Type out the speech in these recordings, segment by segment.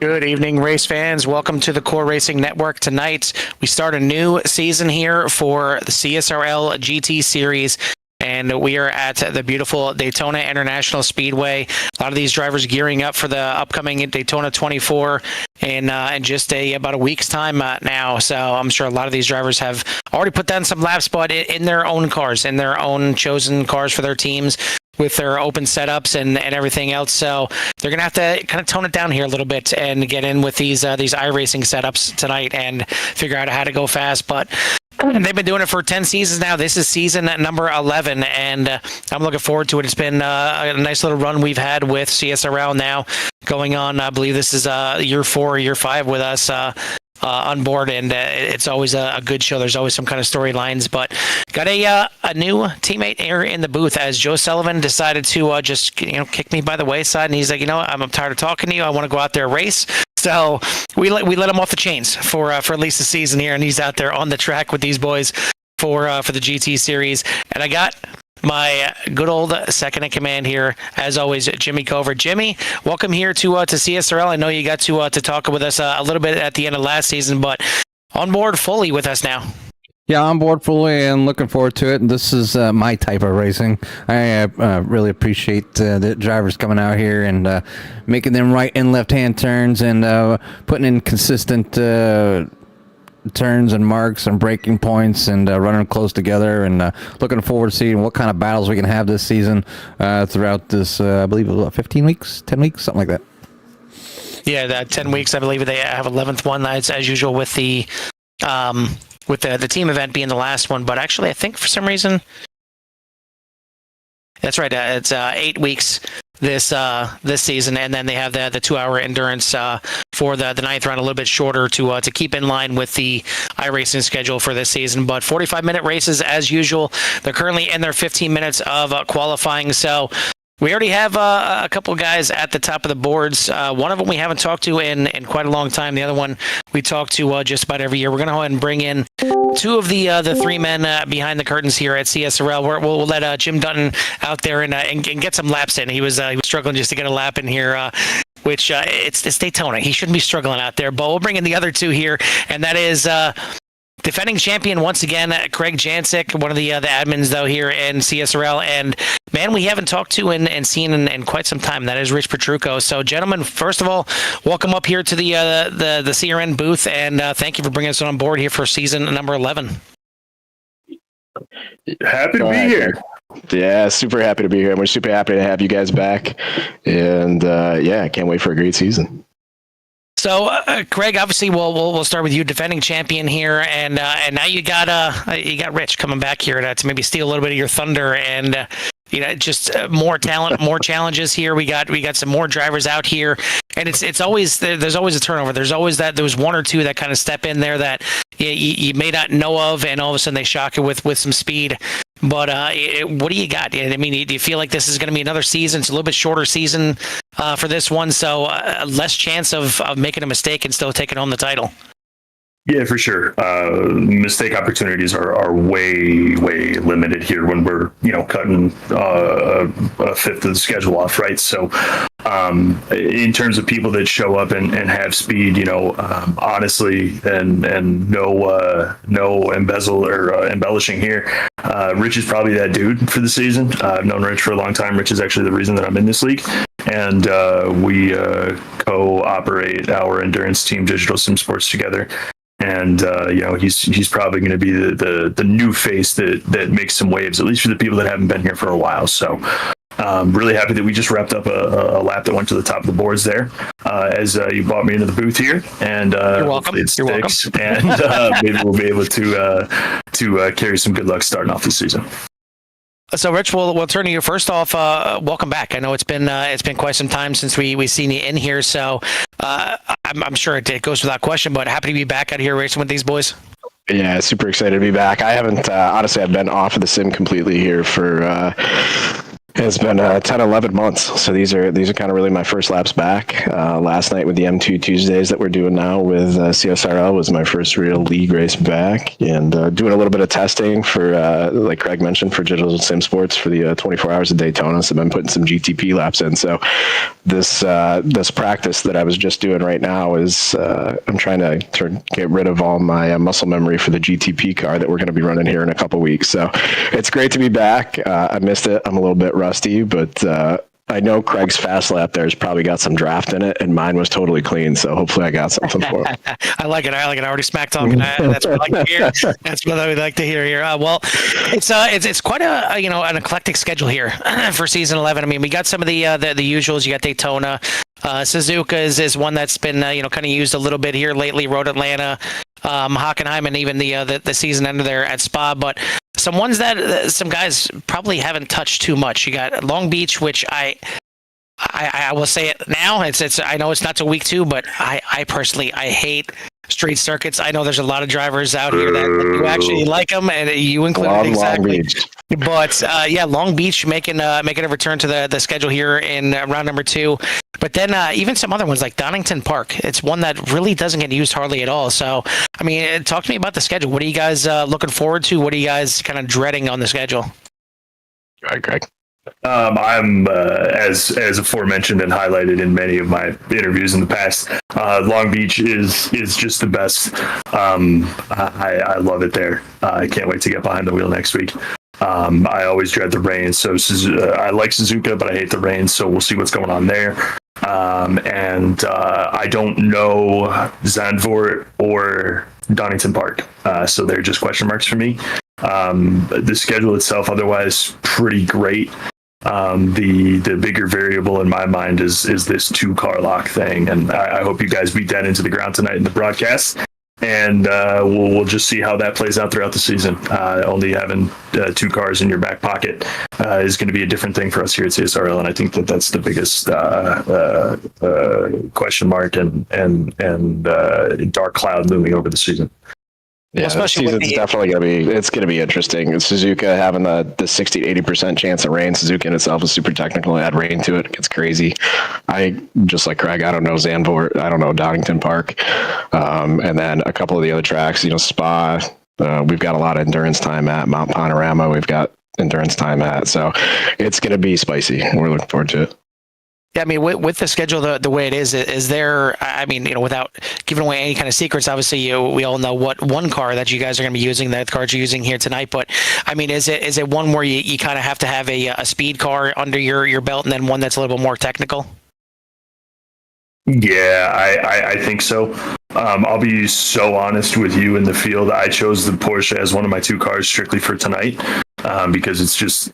Good evening, race fans. Welcome to the Core Racing Network. Tonight, we start a new season here for the CSRL GT Series, and we are at the beautiful Daytona International Speedway. A lot of these drivers gearing up for the upcoming Daytona 24 in just about a week's time now. So I'm sure a lot of these drivers have already put down some laps, but in their own cars, in their own chosen cars for their teams, with their open setups and everything else. So they're going to have to kind of tone it down here a little bit and get in with these iRacing setups tonight and figure out how to go fast. But they've been doing it for 10 seasons now. This is season number 11, and I'm looking forward to it. It's been a nice little run we've had with CSRL now going on. I believe this is year 4 or year 5 with us on board, and it's always a good show. There's always some kind of storylines, but got a new teammate here in the booth as Joe Sullivan decided to just kick me by the wayside, and he's like, I'm tired of talking to you. I want to go out there and race. So we let him off the chains for at least a season here, and he's out there on the track with these boys for the GT series. And I got my good old second in command here, as always, Jimmy Cover. Jimmy, welcome here to CSRL. I know you got to talk with us a little bit at the end of last season, but on board fully with us now. Yeah, on board fully and looking forward to it. And this is my type of racing. I really appreciate the drivers coming out here and making them right and left-hand turns and putting in consistent turns and marks and breaking points and running close together, and looking forward to seeing what kind of battles we can have this season throughout this, I believe, 15 weeks, 10 weeks, something like that. Yeah, that 10 weeks, I believe they have 11th one, as usual, with the team event being the last one. But actually, I think for some reason, that's right, it's 8 weeks this season, and then they have the 2-hour endurance for the ninth round, a little bit shorter to keep in line with the iRacing schedule for this season. But 45-minute races as usual. They're currently in their 15 minutes of qualifying, so we already have a couple guys at the top of the boards. One of them we haven't talked to in quite a long time. The other one we talk to just about every year. We're going to go ahead and bring in two of the three men behind the curtains here at CSRL. We'll let Jim Dutton out there and get some laps in. He was struggling just to get a lap in here, which it's Daytona. He shouldn't be struggling out there. But we'll bring in the other two here, and that is defending champion once again, Craig Jancic, one of the admins though here in CSRL, and man, we haven't talked to and seen in quite some time. That is Rich Petrucco. So, gentlemen, first of all, welcome up here to the CRN booth, and thank you for bringing us on board here for season number 11. Happy to be here. Yeah, super happy to be here, and we're super happy to have you guys back. And I can't wait for a great season. So, Craig, obviously, we'll start with you, defending champion here, and now you got Rich coming back here to maybe steal a little bit of your thunder, and just more talent, more challenges here. We got some more drivers out here, and it's always there's always a turnover. There's one or two that kind of step in there that you may not know of, and all of a sudden they shock you with some speed. But what do you got? I mean, do you feel like this is going to be another season? It's a little bit shorter season for this one, so less chance of making a mistake and still taking home the title. Yeah, for sure. Mistake opportunities are way limited here when we're cutting a fifth of the schedule off, right? So in terms of people that show up and have speed, honestly, and no embezzle or embellishing here, Rich is probably that dude for the season. I've known Rich for a long time. Rich is actually the reason that I'm in this league, and we co-operate our endurance team, Digital Sim Sports, together. And he's probably going to be the new face that makes some waves, at least for the people that haven't been here for a while. So really happy that we just wrapped up a lap that went to the top of the boards there, as you brought me into the booth here. And you're welcome. You're welcome. And maybe we'll be able to carry some good luck starting off the season. So, Rich, we'll turn to you first off. Welcome back. I know it's been quite some time since we've seen you in here. So, I'm sure it goes without question, but happy to be back out here racing with these boys. Yeah, super excited to be back. I haven't honestly. I've been off of the sim completely here for It's been 10, 11 months. So these are kind of really my first laps back. Last night with the M2 Tuesdays that we're doing now with CSRL was my first real league race back, and doing a little bit of testing for, like Craig mentioned, for Digital Sim Sports for the 24 Hours of Daytona. So I've been putting some GTP laps in. So this practice that I was just doing right now is I'm trying to get rid of all my muscle memory for the GTP car that we're going to be running here in a couple weeks. So it's great to be back. I missed it. I'm a little bit rusty, but I know Craig's fast lap there's probably got some draft in it, and mine was totally clean. So hopefully I got something for him. I like it. I already smack talking. That's what I like to hear. That's what I would like to hear here. Well, it's quite an eclectic schedule here for season 11. I mean, we got some of the usuals. You got Daytona. Suzuka is one that's been kind of used a little bit here lately. Road Atlanta, Hockenheim, and even the season ender there at Spa. But some ones that some guys probably haven't touched too much. You got Long Beach, which I will say it now. It's I know it's not till week 2, but I personally hate street circuits. I know there's a lot of drivers out here that you actually like them, and you include exactly. But Long Beach making a return to the schedule here in round number 2. But then even some other ones like Donington Park. It's one that really doesn't get used hardly at all. So I mean, talk to me about the schedule. What are you guys looking forward to? What are you guys kind of dreading on the schedule? All right, Greg. I'm as aforementioned and highlighted in many of my interviews in the past. Long Beach is just the best. I love it there. I can't wait to get behind the wheel next week. I always dread the rain, so I like Suzuka, but I hate the rain. So we'll see what's going on there. And I don't know Zandvoort or Donington Park, so they're just question marks for me. The schedule itself, otherwise, pretty great. The bigger variable in my mind is this 2-car lock thing, and I hope you guys beat that into the ground tonight in the broadcast. And we'll just see how that plays out throughout the season. Only having 2 cars in your back pocket is going to be a different thing for us here at CSRL, and I think that's the biggest question mark and dark cloud looming over the season. Yeah, especially this season's definitely going to be interesting. Suzuka having the 60 to 80% chance of rain. Suzuka in itself is super technical. Add rain to it, it gets crazy. I just like Craig. I don't know Zandvoort. I don't know Donington Park, and then a couple of the other tracks. Spa. We've got a lot of endurance time at Mount Panorama. We've got endurance time at. So it's going to be spicy. We're looking forward to it. Yeah, I mean, with the schedule the way it is there, I mean, without giving away any kind of secrets, obviously, we all know what one car that you guys are going to be using, the cars you're using here tonight. But, I mean, is it one where you kind of have to have a speed car under your belt and then one that's a little bit more technical? Yeah, I think so. I'll be so honest with you in the field. I chose the Porsche as one of my 2 cars strictly for tonight because it's just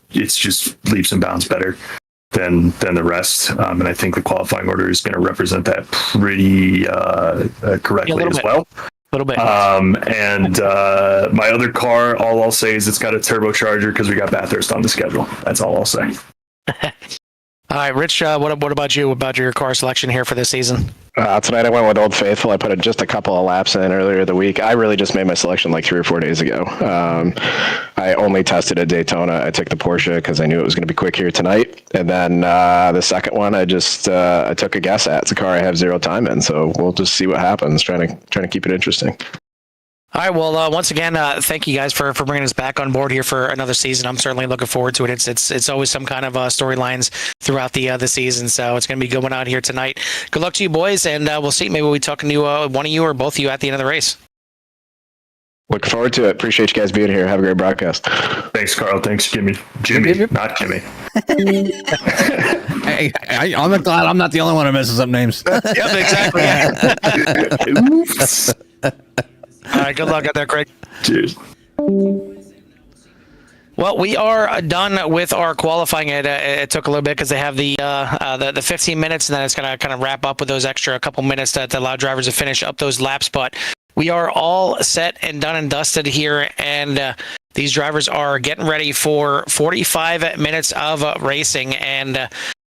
leaps and bounds better than the rest, and I think the qualifying order is going to represent that pretty correctly as well. A little bit. And my other car, all I'll say is it's got a turbocharger because we got Bathurst on the schedule. That's all I'll say. All right, Rich, what about you? About your car selection here for this season? Tonight I went with Old Faithful. I put just a couple of laps in earlier the week. I really just made my selection like 3 or 4 days ago. I only tested at Daytona. I took the Porsche because I knew it was going to be quick here tonight. And then the second one, I just I took a guess at. It's a car I have 0 time in, so we'll just see what happens. Trying to keep it interesting. All right. Well, once again, thank you guys for bringing us back on board here for another season. I'm certainly looking forward to it. It's always some kind of storylines throughout the season, so it's going to be going out here tonight. Good luck to you boys, and we'll see. Maybe we talk to one of you or both of you at the end of the race. Looking forward to it. Appreciate you guys being here. Have a great broadcast. Thanks, Carl. Thanks, Jimmy, not Kimmy. Hey, I'm glad I'm not the only one who messes up names. Yep, exactly. Oops. All right, good luck out there, Craig. Cheers. Well, we are done with our qualifying. It took a little bit because they have the 15 minutes, and then it's going to kind of wrap up with those extra couple minutes to allow drivers to finish up those laps. But we are all set and done and dusted here, and these drivers are getting ready for 45 minutes of racing. And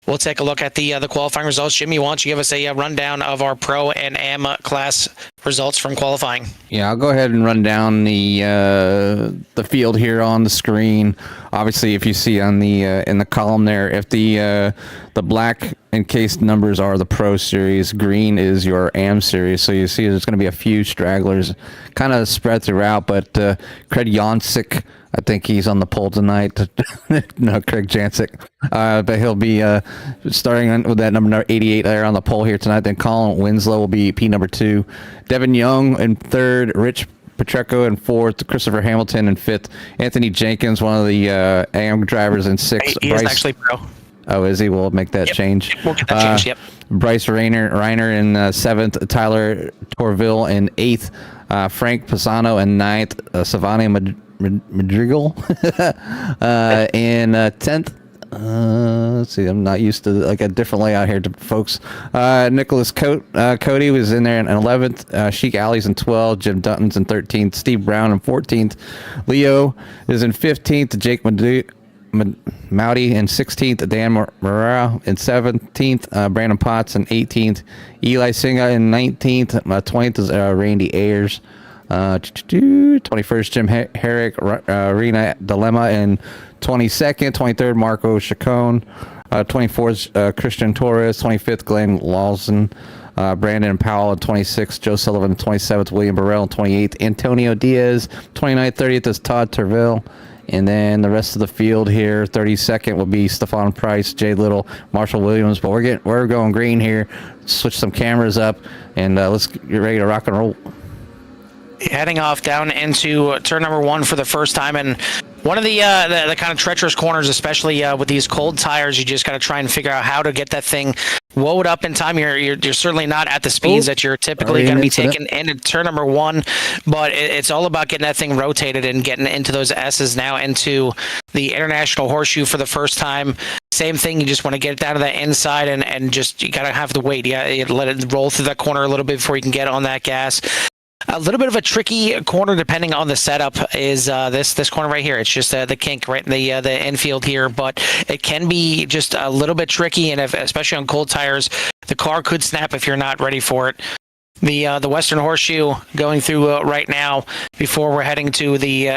we'll take a look at the qualifying results. Jimmy, why don't you give us a rundown of our Pro and Am class results from qualifying? Yeah, I'll go ahead and run down the field here on the screen. Obviously, if you see on the in the column there, if the black encased numbers are the Pro Series, green is your Am Series. So you see there's going to be a few stragglers kind of spread throughout, but Craig Jancic, I think he's on the pole tonight. No, Craig Jancic. But he'll be starting with that number 88 there on the pole here tonight. Then Colin Winslow will be P number 2. Devin Young in 3rd. Rich Pacheco in 4th. Christopher Hamilton in 5th. Anthony Jenkins, one of the AM drivers, in 6th. He is actually Pro. Oh, is he? We'll make that change. We'll get that change, yep. Bryce Reiner in 7th. Tyler Torville in 8th. Frank Pisano in 9th. Savani Madrigal in 10th. Let's see, I'm not used to like a different layout here to folks. Nicholas Cody was in there in 11th. Sheik Ali's in 12th. Jim Dutton's in 13th. Steve Brown in 14th. Leo is in 15th. Jake Mowdy in 16th. Dan Morera in 17th. Brandon Potts in 18th. Eli Singa in 19th. 20th is Randy Ayers. 21st Jim Herrick, Rena Dilemma in 22nd, 23rd Marco Chacon, 24th Christian Torres, 25th Glenn Lawson, Brandon Powell in 26th, Joe Sullivan in 27th, William Burrell in 28th, Antonio Diaz, 29th, 30th is Todd Terville. And then the rest of the field here, 32nd will be Stephon Price, Jay Little, Marshall Williams. But we're going green here. Switch some cameras up, and let's get ready to rock and roll. Heading off down into turn number 1 for the first time, and one of the kind of treacherous corners, especially with these cold tires, you just got to try and figure out how to get that thing woed up in time. You're certainly not at the speeds that you're typically going to be taking into turn number 1, but it's all about getting that thing rotated and getting into those S's now into the International Horseshoe for the first time. Same thing, you just want to get it down to the inside and just you got to have the weight. Yeah, you let it roll through that corner a little bit before you can get on that gas. A little bit of a tricky corner depending on the setup is this corner right here. It's just the kink right in the infield here, but it can be just a little bit tricky, and especially on cold tires, the car could snap if you're not ready for it. The Western Horseshoe going through right now before we're heading to the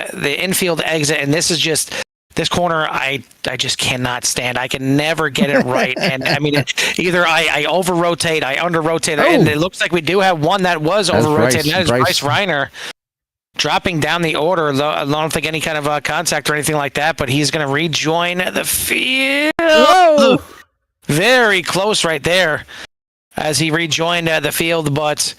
infield exit, and this corner, I just cannot stand. I can never get it right. And I mean, either I over-rotate, I under-rotate, and it looks like we do have one that was over-rotated. That is Bryce Reiner dropping down the order. I don't think any kind of contact or anything like that, but he's going to rejoin the field. Whoa! Very close right there as he rejoined the field, but...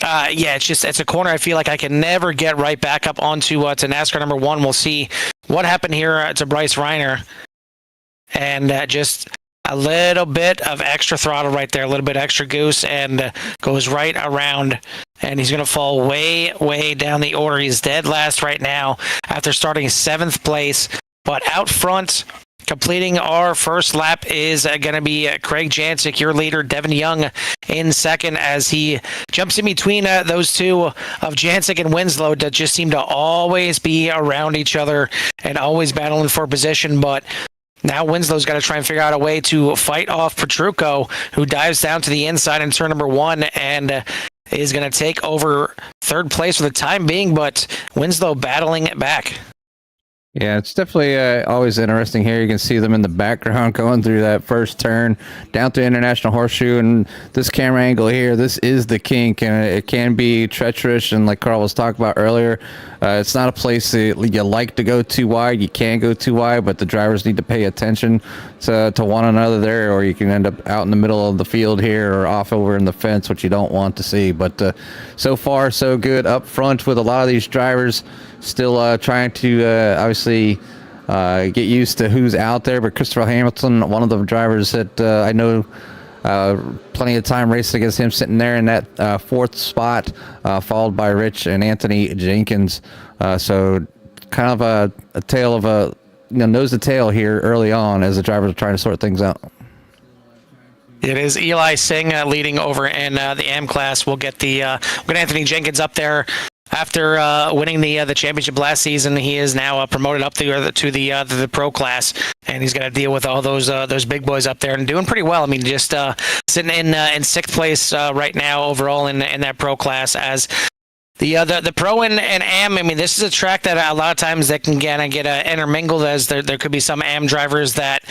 it's a corner I feel like I can never get right back up onto to NASCAR number 1. We'll see what happened here to Bryce Reiner. And just a little bit of extra throttle right there, a little bit extra goose, and goes right around. And he's going to fall way, way down the order. He's dead last right now after starting 7th place. But out front, completing our first lap is going to be Craig Jancic, your leader. Devin Young in second as he jumps in between those two of Jancic and Winslow that just seem to always be around each other and always battling for position. But now Winslow's got to try and figure out a way to fight off Petrucco, who dives down to the inside in turn number 1 and is going to take over 3rd place for the time being, but Winslow battling it back. Yeah, it's definitely always interesting here. You can see them in the background going through that first turn down to International Horseshoe, and this camera angle here, this is the kink, and it can be treacherous, and like Carl was talking about earlier, it's not a place that you like to go too wide. You can go too wide, but the drivers need to pay attention to one another there, or you can end up out in the middle of the field here or off over in the fence, which you don't want to see. But so far, so good up front with a lot of these drivers still trying to obviously get used to who's out there. But Christopher Hamilton, one of the drivers that I know plenty of time racing against him, sitting there in that 4th spot, followed by Rich and Anthony Jenkins. So kind of a tale of a nose to tail here early on as the drivers are trying to sort things out. It is Eli Singh leading over in the AM class. We'll get Anthony Jenkins up there. After winning the championship last season, he is now promoted up to the pro class. and he's got to deal with all those big boys up there and doing pretty well. I mean, just sitting in sixth place right now overall in that pro class as the pro and am. I mean, this is a track that a lot of times that can get intermingled, as there could be some am drivers that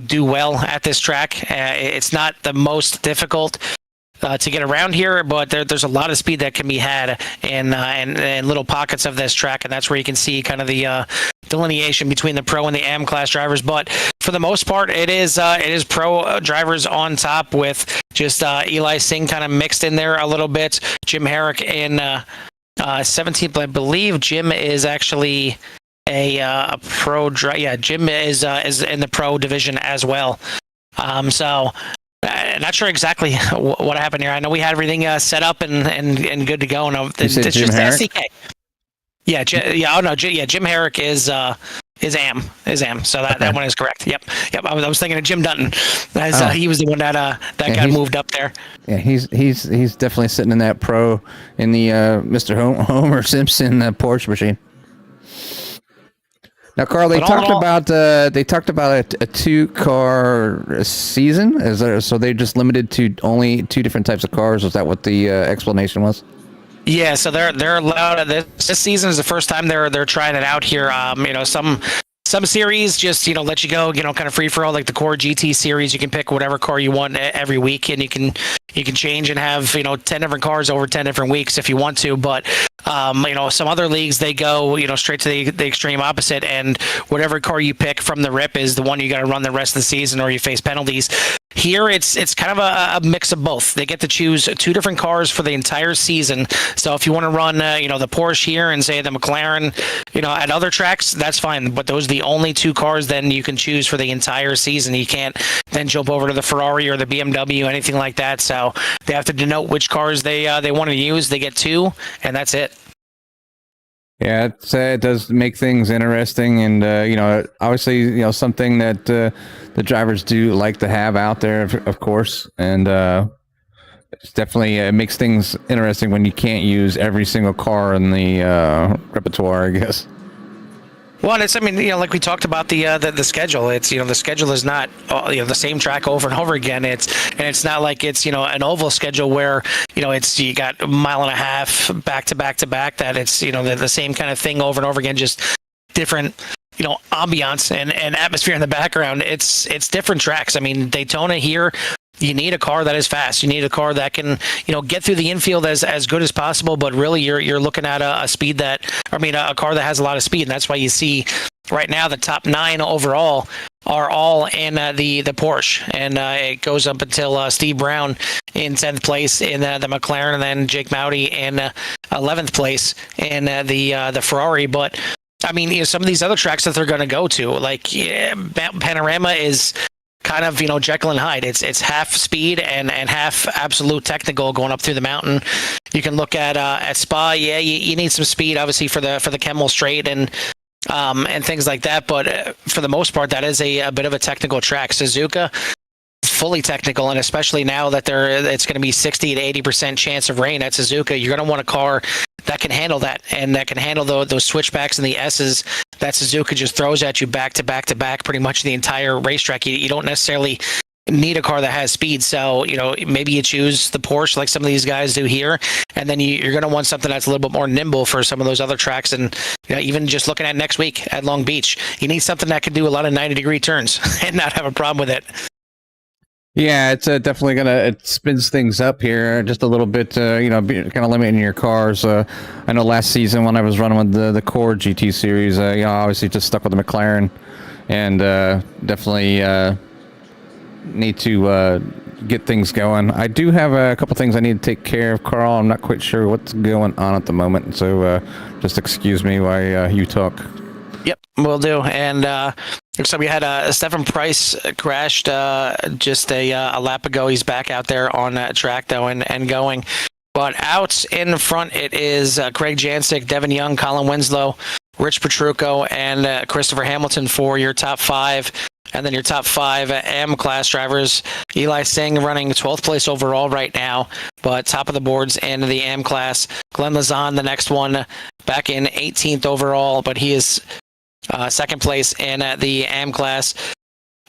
do well at this track. It's not the most difficult to get around here, but there's a lot of speed that can be had in little pockets of this track, and that's where you can see kind of the delineation between the pro and the am class drivers. But for the most part, it is pro drivers on top, with just Eli Singh kind of mixed in there a little bit. Jim Herrick in 17th, I believe. Jim is actually a pro driver. Yeah, Jim is in the pro division as well. So not sure exactly what happened here. I know we had everything set up and good to go. And it's Jim just Herrick? SCK. Yeah, Jim Herrick is AM. So that one is correct. Yep. I was thinking of Jim Dutton, as he was the one that got moved up there. Yeah, he's definitely sitting in that pro in the Mr. Homer Simpson Porsche machine. Now, Carl, they talked about a 2-car season. So they just limited to only 2 different types of cars? Was that what the explanation was? Yeah, so they're allowed. This season is the first time they're trying it out here. Some series just let you go, kind of free for all, like the Core GT series. You can pick whatever car you want every week, and you can change and have 10 different cars over 10 different weeks if you want to. But some other leagues, they go straight to the extreme opposite, and whatever car you pick from the rip is the one you got to run the rest of the season, or you face penalties. Here, it's kind of a mix of both. They get to choose 2 different cars for the entire season. So if you want to run, the Porsche here and say the McLaren, at other tracks, that's fine. But those are the only 2 cars then you can choose for the entire season. You can't then jump over to the Ferrari or the BMW, anything like that. So they have to denote which cars they want to use. They get 2, and that's it. Yeah, it does make things interesting, and obviously, something that the drivers do like to have out there, of course, and it's definitely it makes things interesting when you can't use every single car in the repertoire, I guess. Well, like we talked about the schedule. It's the schedule is not the same track over and over again. It's not like it's an oval schedule where it's you got a mile and a half back to back to back. That it's the same kind of thing over and over again, just different ambiance and atmosphere in the background. It's different tracks. I mean, Daytona here, you need a car that is fast. You need a car that can, get through the infield as good as possible. But really, you're looking at a car that has a lot of speed. And that's why you see right now the top 9 overall are all in the Porsche, and it goes up until Steve Brown in 10th place in the McLaren, and then Jake Mowdy in 11th place in the Ferrari. But I mean, some of these other tracks that they're going to go to, like Panorama, is kind of Jekyll and Hyde. It's half speed and half absolute technical going up through the mountain. You can look at Spa. Yeah, you need some speed, obviously, for the Kemmel Straight and things like that. But for the most part, that is a bit of a technical track. Suzuka, fully technical, and especially now that it's going to be 60 to 80% chance of rain at Suzuka, you're going to want a car that can handle that, and that can handle those switchbacks and the S's that Suzuka just throws at you back to back to back pretty much the entire racetrack. You don't necessarily need a car that has speed. So, maybe you choose the Porsche like some of these guys do here, and then you're going to want something that's a little bit more nimble for some of those other tracks. And even just looking at next week at Long Beach, you need something that can do a lot of 90-degree turns and not have a problem with it. Yeah, it's definitely it spins things up here just a little bit, kind of limiting your cars. I know last season when I was running with the Core GT series, obviously just stuck with the McLaren, and definitely need to get things going. I do have a couple things I need to take care of, Carl. I'm not quite sure what's going on at the moment, so just excuse me while you talk. Yep, will do. And so we had Stephen Price crashed just a lap ago. He's back out there on that track, though, and going. But out in front, it is Craig Jancic, Devin Young, Colin Winslow, Rich Petrucco, and Christopher Hamilton for your top 5. And then your top 5 AM class drivers. Eli Singh running 12th place overall right now, but top of the boards in the AM class. Glenn Lazan, the next one, back in 18th overall, but he is Second place in the AM class,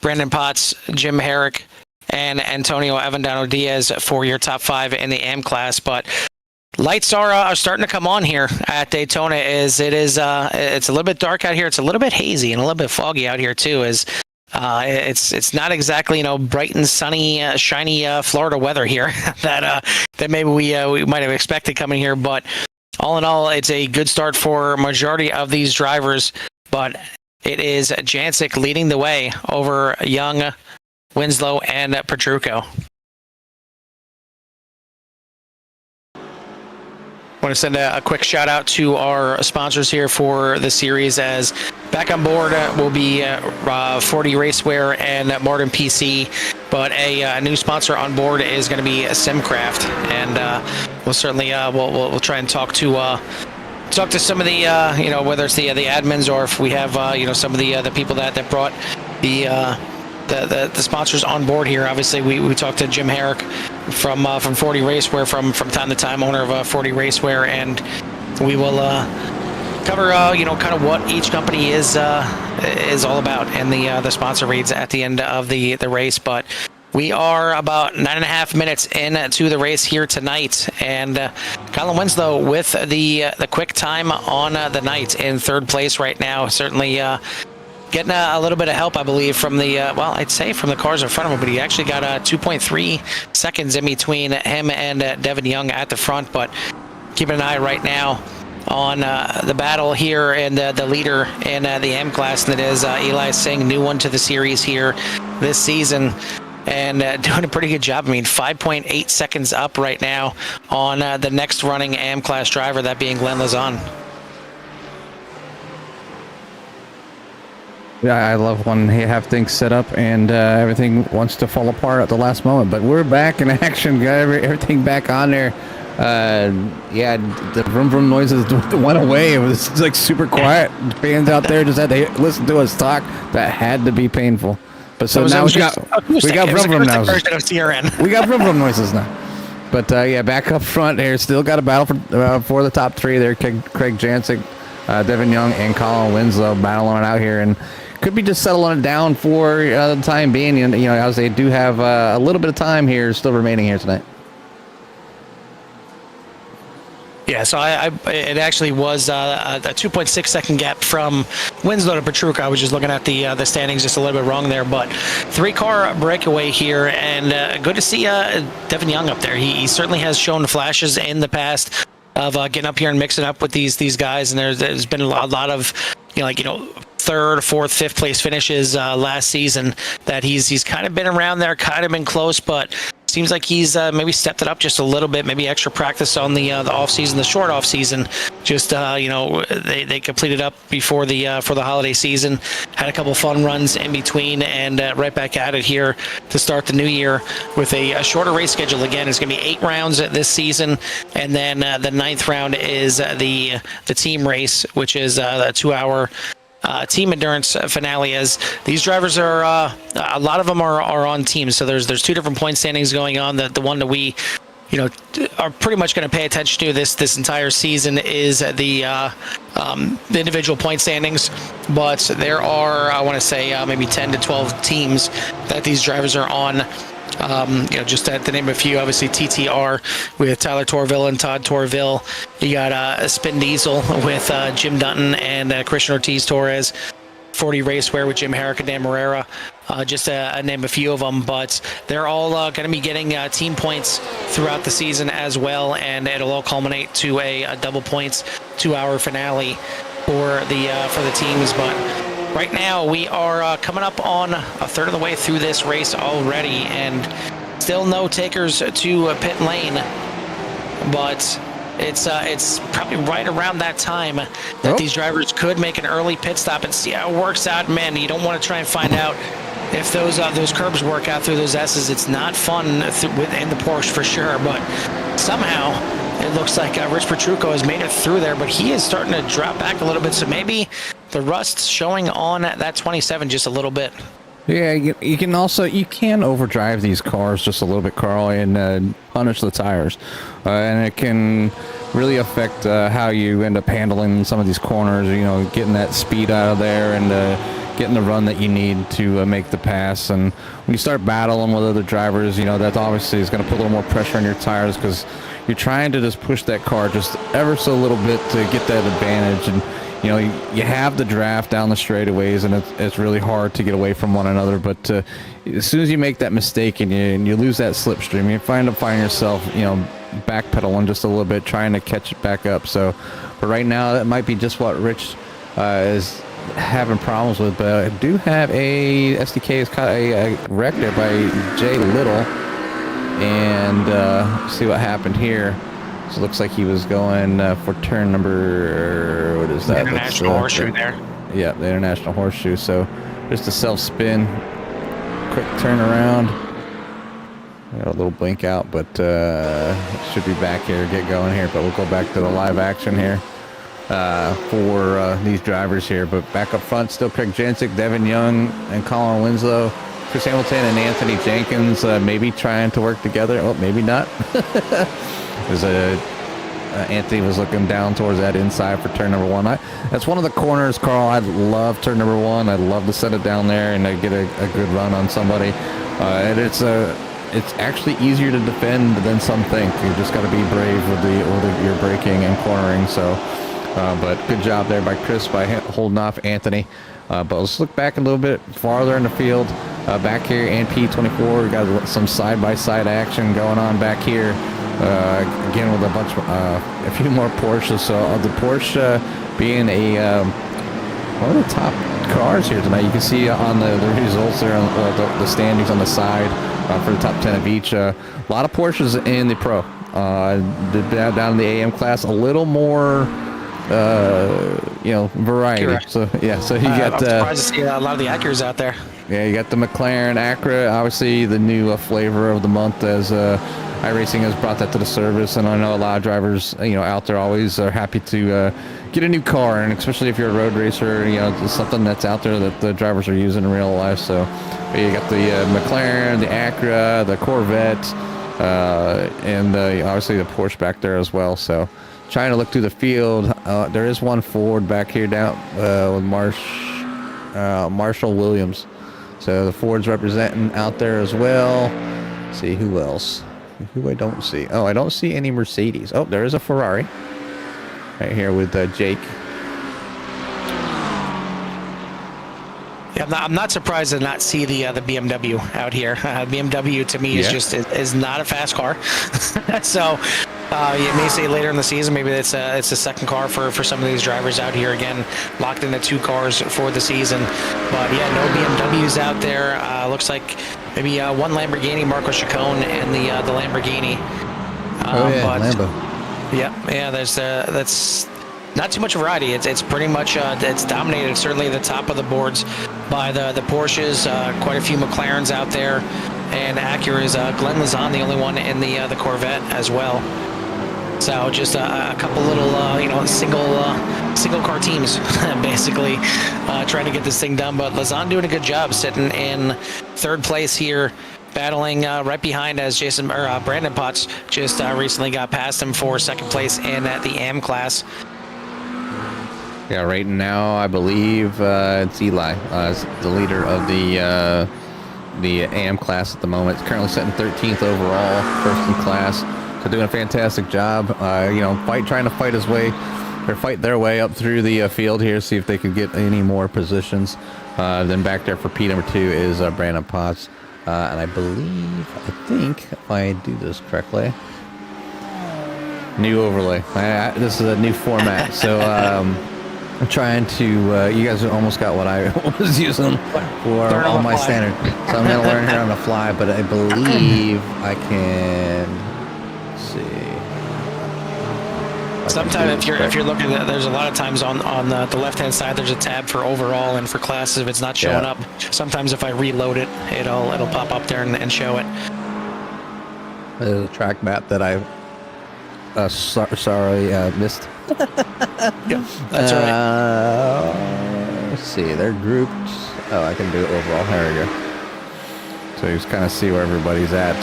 Brandon Potts, Jim Herrick, and Antonio Avendano Diaz for your top 5 in the AM class. But lights are starting to come on here at Daytona. It's a little bit dark out here. It's a little bit hazy and a little bit foggy out here too. It's not exactly bright and sunny, shiny Florida weather here that maybe we might have expected coming here. But all in all, it's a good start for majority of these drivers. But it is Jancic leading the way over Young, Winslow, and Petrucco. I want to send a quick shout out to our sponsors here for the series, as back on board will be 40 Racewear and Martin PC, but a new sponsor on board is going to be Simcraft, and we'll certainly we'll try and talk to some of the whether it's the admins, or if we have some of the people that brought the sponsors on board here. Obviously, we talked to Jim Herrick from 40 Racewear from time to time, owner of 40 Racewear, and we will cover kind of what each company is all about, and the sponsor reads at the end of the race. But we are about 9.5 minutes into the race here tonight, and Colin Winslow with the quick time on the night in third place right now. Certainly getting a little bit of help, I believe, from the I'd say from the cars in front of him, but he actually got 2.3 seconds in between him and Devin Young at the front. But keeping an eye right now on the battle here, and the leader in the M class, and that is Eli Singh, new one to the series here this season, and doing a pretty good job. I mean, 5.8 seconds up right now on the next running AM class driver, that being Glenn Lazon. Yeah, I love when you have things set up and everything wants to fall apart at the last moment. But we're back in action, got everything back on there. Yeah, the vroom vroom noises went away. It was like super quiet. Fans out there just had to listen to us talk. That had to be painful. But so now we got vroom vroom noises. We got vroom vroom noises now. But yeah, back up front here, still got a battle for the top 3 there. Craig Jancic, Devin Young, and Colin Winslow battling it out here, and could be just settling it down for the time being. As they do have a little bit of time here still remaining here tonight. Yeah, so it actually was a 2.6 second gap from Winslow to Petrucco. I was just looking at the standings just a little bit wrong there, but 3-car breakaway here, and good to see Devin Young up there. He certainly has shown flashes in the past of getting up here and mixing up with these guys, and there's been a lot of third, fourth, fifth place finishes last season that he's kind of been around there, kind of been close, but seems like he's maybe stepped it up just a little bit, maybe extra practice on the off season, the short off season. Just they completed up before the for the holiday season, had a couple fun runs in between, and right back at it here to start the new year with a shorter race schedule. Again, it's going to be 8 rounds this season, and then the 9th round is the team race, which is a 2-hour team endurance finale, as these drivers are a lot of them are on teams. So there's 2 different point standings going on. The one that we are pretty much going to pay attention to this entire season is the individual point standings, but there are, I want to say, maybe 10 to 12 teams that these drivers are on. Just to name a few, obviously TTR with Tyler Torville and Todd Torville. You got Spin Diesel with Jim Dutton and Christian Ortiz Torres. 40 Racewear with Jim Herrick and Dan Morera, just to name a few of them. But they're all going to be getting team points throughout the season as well, and it'll all culminate to a double points 2-hour finale for the teams. But right now, we are coming up on a third of the way through this race already, and still no takers to pit lane. But it's probably right around that time that these drivers could make an early pit stop and see how it works out. Man, you don't want to try and find out if those curbs work out through those S's. It's not fun within the Porsche for sure, but somehow it looks like Rich Petrucco has made it through there, but he is starting to drop back a little bit, so maybe the rust's showing on that 27 just a little bit. Yeah, you can overdrive these cars just a little bit, Carl, and punish the tires, and it can really affect how you end up handling some of these corners. You know, getting that speed out of there and getting the run that you need to make the pass. And when you start battling with other drivers, you know, that obviously is going to put a little more pressure on your tires because you're trying to just push that car just ever so little bit to get that advantage. And you know, you have the draft down the straightaways, and it's really hard to get away from one another. But as soon as you make that mistake and you lose that slipstream, you find yourself, you know, backpedaling just a little bit, trying to catch it back up. So, but right now, that might be just what Rich is having problems with. But I do have a SDK is caught a wreck there by Jay Little, and see what happened here. So it looks like he was going for turn number, what is that? International Horseshoe there. Yeah, the International Horseshoe. So just a self-spin, quick turnaround. Got a little blink out, but should be back here, get going here. But we'll go back to the live action here for these drivers here. But back up front, still Craig Jensick, Devin Young, and Colin Winslow. Chris Hamilton and Anthony Jenkins maybe trying to work together. Oh, maybe not. Because Anthony was looking down towards that inside for turn number 1. That's one of the corners, Carl. I love turn number 1. I'd love to set it down there and get a good run on somebody. And it's actually easier to defend than some think. You just got to be brave with your braking and cornering. So, but good job there by Chris by holding off Anthony. But let's look back a little bit farther in the field. Back here, NP24, we got some side-by-side action going on back here. Again with a few more Porsches. So the Porsche being one of the top cars here tonight. You can see on the results there on the standings on the side for the top 10 of each. A lot of Porsches in the Pro. Down in the AM class, a little more variety. Acura. So yeah, so you got. I'm surprised to see a lot of the Acuras out there. Yeah, you got the McLaren Acura, obviously the new flavor of the month as iRacing has brought that to the service, and I know a lot of drivers, out there always are happy to get a new car, and especially if you're a road racer, it's something that's out there that the drivers are using in real life. So you got the McLaren, the Acura, the Corvette, and obviously the Porsche back there as well. So trying to look through the field, there is one Ford back here down with Marshall Williams. So the Ford's representing out there as well. Let's see who else. Who I don't see. Oh, I don't see any Mercedes. Oh, there is a Ferrari right here with Jake. Yeah, I'm not surprised to not see the BMW out here. BMW to me is not a fast car. So you may say later in the season, maybe it's a second car for some of these drivers out here. Again, locked into 2 cars for the season. But yeah, no BMWs out there. Looks like maybe one Lamborghini, Marco Chacon, and the Lamborghini. Lambo. Yeah. That's not too much variety. It's pretty much it's dominated. Certainly the top of the boards by the Porsches. Quite a few McLarens out there, and Acura's Glenn Lazan, the only one in the Corvette as well. So just a couple little single car teams basically trying to get this thing done. But Lazan doing a good job, sitting in 3rd place here, battling right behind as Brandon Potts just recently got past him for 2nd place in the AM class. Yeah, right now I believe it's Eli, the leader of the AM class at the moment. It's currently sitting 13th overall, 1st in class. So doing a fantastic job. Trying to fight their way up through the field here, see if they can get any more positions. Then back there for P number 2 is Brandon Potts, and I think if I do this correctly, new overlay. This is a new format, so. I'm trying to, you guys almost got what I was using for all my standard. So I'm going to learn here on the fly, but I believe I can see. Sometimes if you're looking at, there's a lot of times on the left-hand side, there's a tab for overall and for classes. If it's not showing up, sometimes if I reload it, it'll pop up there and show it. There's a track map that I missed. Yep, that's right. Let's see, they're grouped. Oh, I can do it overall. There we go. So you just kind of see where everybody's at.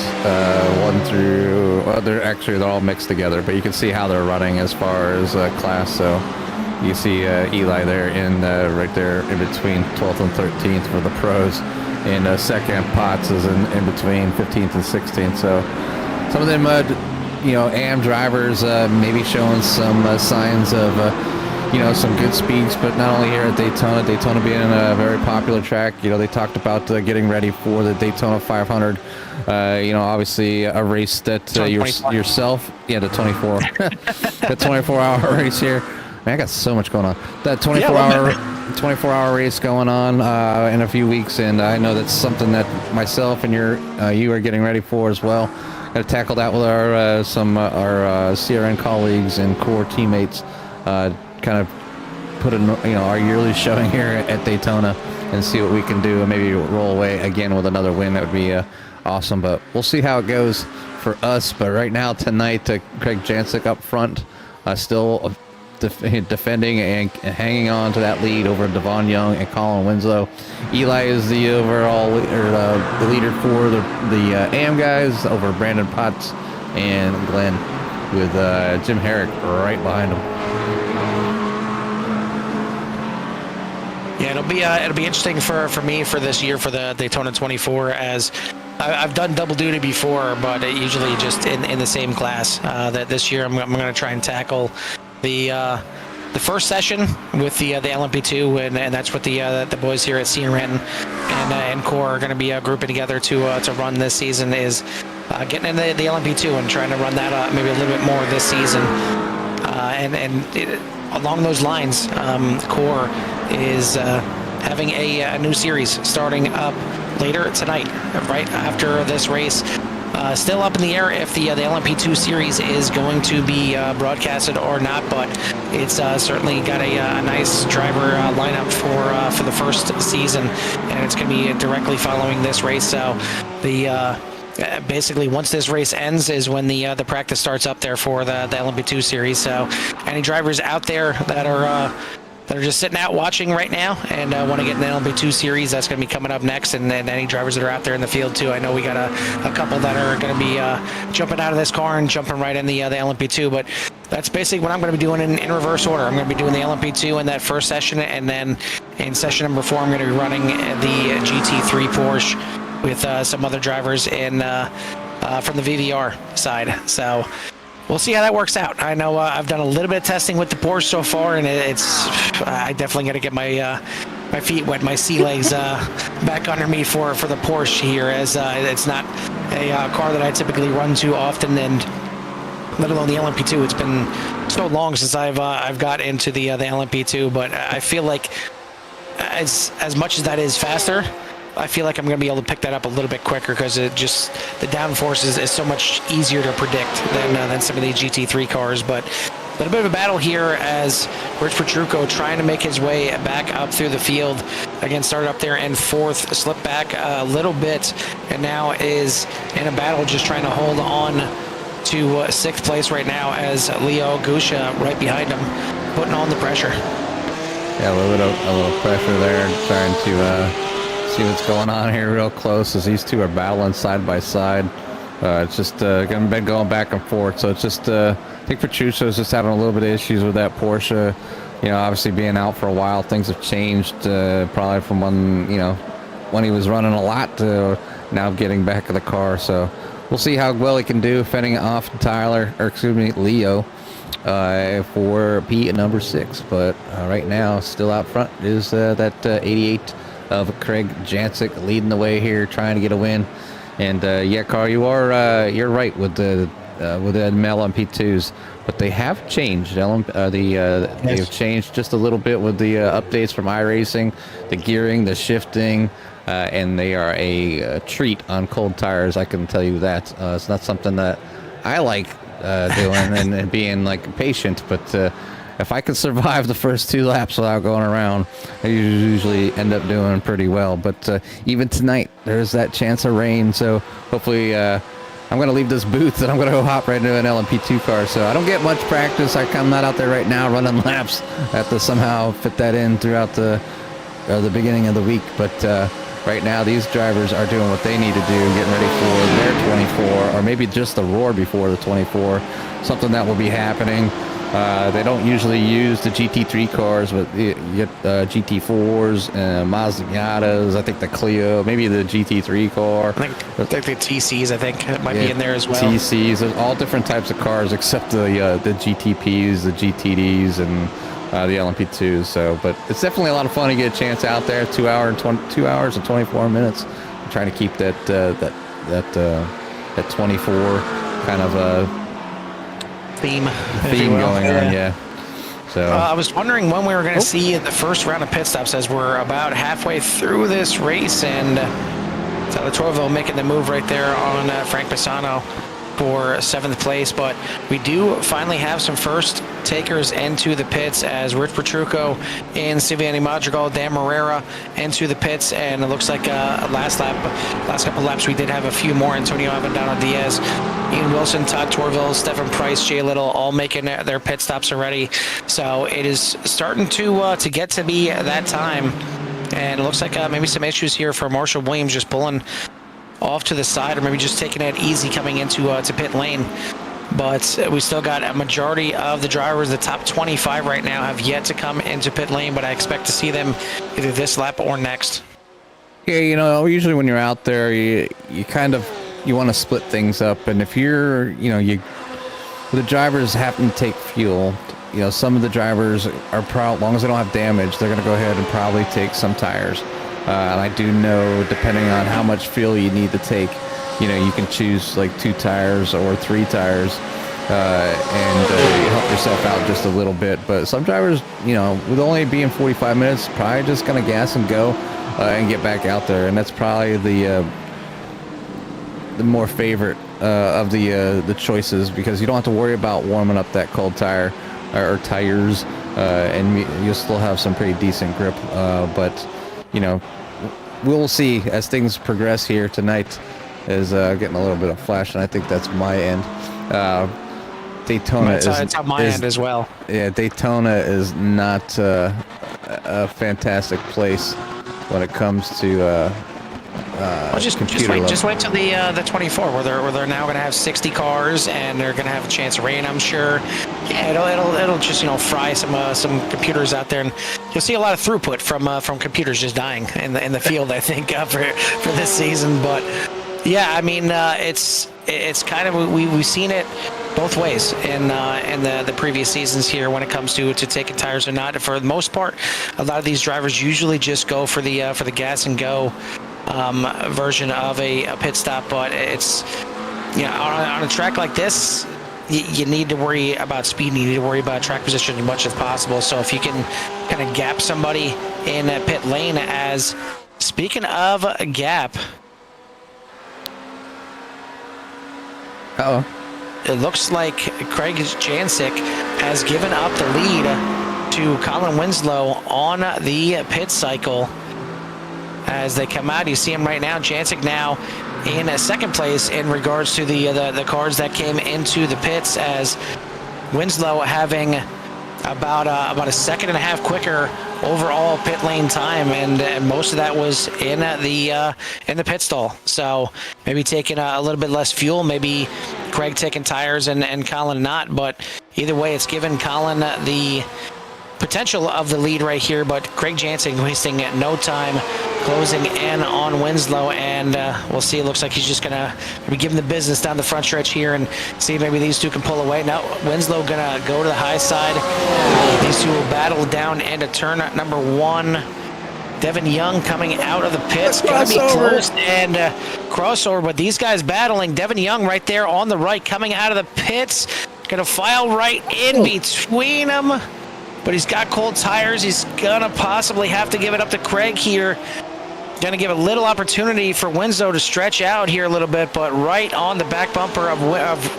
One through, well, they're all mixed together, but you can see how they're running as far as class. So you see Eli there right there in between 12th and 13th for the pros, and second Potts is in between 15th and 16th. So some of them, AM drivers maybe showing some signs of some good speeds, but not only here at Daytona being a very popular track. They talked about getting ready for the Daytona 500. Obviously a race that yourself, the 24, the 24-hour race here. Man, I got so much going on. That 24-hour race going on in a few weeks, and I know that's something that myself and you are getting ready for as well. Got to tackle that with our CRN colleagues and core teammates. Kind of put our yearly showing here at Daytona and see what we can do, and maybe roll away again with another win. That would be awesome, but we'll see how it goes for us. But right now, tonight, Craig Jancic up front, still defending and hanging on to that lead over Devon Young and Colin Winslow. Eli is the overall the leader for the AM guys over Brandon Potts and Glenn, with Jim Herrick right behind him. Yeah, it'll be interesting for me for this year for the Daytona 24, as I've done double duty before, but usually just in the same class. That this year I'm going to try and tackle the first session with the LMP2, and that's what the boys here at CRN and Core are going to be grouping together to run this season, is getting into the LMP2 and trying to run that maybe a little bit more this season. Along those lines, Core is having a new series starting up later tonight, right after this race. Still up in the air if the LMP2 series is going to be broadcasted or not, but it's certainly got a nice driver lineup for the first season, and it's going to be directly following this race. So basically once this race ends is when the practice starts up there for the LMP2 series. So any drivers out there that are just sitting out watching right now and want to get in the LMP2 series, that's going to be coming up next. And then any drivers that are out there in the field too. I know we got a couple that are going to be jumping out of this car and jumping right in the LMP2, but that's basically what I'm going to be doing in reverse order. I'm going to be doing the LMP2 in that first session, and then in session number 4 I'm going to be running the GT3 Porsche with some other drivers from the VVR side. So we'll see how that works out. I know I've done a little bit of testing with the Porsche so far, and I definitely got to get my feet wet, my sea legs back under me for the Porsche here, as it's not a car that I typically run too often, and let alone the LMP2. It's been so long since I've got into the LMP2, but I feel like as much as that is faster, I feel like I'm going to be able to pick that up a little bit quicker, because the downforce is so much easier to predict than some of the GT3 cars. But a little bit of a battle here as Rich Petrucco trying to make his way back up through the field. Again, started up there in 4th, slipped back a little bit, and now is in a battle just trying to hold on to 6th place right now, as Leo Gusha right behind him, putting on the pressure. Yeah, a little pressure there, trying to see what's going on here real close, as these two are battling side by side. It's just been going back and forth. So it's just I think Petrucco's just having a little bit of issues with that Porsche. Obviously being out for a while, things have changed probably from when he was running a lot to now getting back in the car. So we'll see how well he can do fending off Leo for P at number 6. But right now, still out front is that 88 of Craig Jancic leading the way here, trying to get a win. And Carl, you're right with the LMP2s, but they have changed. They've changed just a little bit with the updates from iRacing, the gearing, the shifting, and they are a treat on cold tires. I can tell you that. It's not something that I like doing and being like patient, but if I can survive the first 2 laps without going around, I usually end up doing pretty well. But even tonight, there's that chance of rain. So hopefully I'm going to leave this booth and I'm going to go hop right into an LMP2 car. So I don't get much practice. I'm not out there right now running laps. I have to somehow fit that in throughout the beginning of the week. But right now these drivers are doing what they need to do, getting ready for their 24, or maybe just the roar before the 24, something that will be happening. They don't usually use the GT3 cars, but you get GT4s, Mazda Miatas, I think the Clio, maybe the GT3 car. I think the TCs, I think, might be in there as well. TCs, there's all different types of cars except the GTPs, the GTDs, and the LMP2s. So, but it's definitely a lot of fun to get a chance out there. 2 hours and 24 minutes. I'm trying to keep that 24 kind of theme going on, yeah. So I was wondering when we were going to see the first round of pit stops, as we're about halfway through this race, and Tyler Torville making the move right there on Frank Pisano for 7th place. But we do finally have some first takers into the pits, as Rich Petrucco and Silviani Madrigal, Dan Morera into the pits, and it looks like last couple laps we did have a few more. Antonio Avendano Diaz, Ian Wilson, Todd Torville, Stephen Price, Jay Little, all making their pit stops already. So it is starting to get to be that time, and it looks like maybe some issues here for Marshall Williams, just pulling off to the side, or maybe just taking it easy coming into to pit lane. But we still got a majority of the drivers, the top 25 right now, have yet to come into pit lane, but I expect to see them either this lap or next. yeah, usually when you're out there, you want to split things up, and if you're, the drivers happen to take fuel. Some of the drivers are as long as they don't have damage, they're going to go ahead and probably take some tires. And I do know, depending on how much fuel you need to take, you can choose like 2 tires or 3 tires, and help yourself out just a little bit. But some drivers, with only being 45 minutes, probably just gonna gas and go and get back out there, and that's probably the more favorite of the choices, because you don't have to worry about warming up that cold tire or tires, and you'll still have some pretty decent grip. But we'll see as things progress here tonight. Is getting a little bit of flash, and I think that's my end. Daytona it's on my end as well. Yeah, Daytona is not a fantastic place when it comes to just wait till the 24, where they're now going to have 60 cars, and they're going to have a chance of rain, I'm sure. Yeah, it'll just fry some computers out there, and you'll see a lot of throughput from computers just dying in the field, I think, for this season. But yeah, I mean, it's kind of, we've seen it both ways in the previous seasons here when it comes to taking tires or not. For the most part, a lot of these drivers usually just go for the gas and go version of a pit stop. But it's on a track like this, you need to worry about speed, and you need to worry about track position as much as possible. So if you can kind of gap somebody in pit lane, as speaking of a gap. It looks like Craig Jancic has given up the lead to Colin Winslow on the pit cycle. As they come out, you see him right now. Jancic now in 2nd place in regards to the cars that came into the pits, as Winslow having about a second and a half quicker overall pit lane time, and most of that was in the pit stall. So maybe taking a little bit less fuel, maybe Craig taking tires and Colin not. But either way, it's given Colin the potential of the lead right here. But Craig Jancic wasting no time, closing in on Winslow, and we'll see. It looks like he's just gonna be giving the business down the front stretch here, and see if maybe these two can pull away. Now Winslow gonna go to the high side. These two will battle down into turn number 1. Devin Young coming out of the pits, gonna be close, and crossover. But these guys battling. Devin Young right there on the right, coming out of the pits, gonna file right in between them. But he's got cold tires. He's gonna possibly have to give it up to Craig here. Gonna give a little opportunity for Winslow to stretch out here a little bit, but right on the back bumper of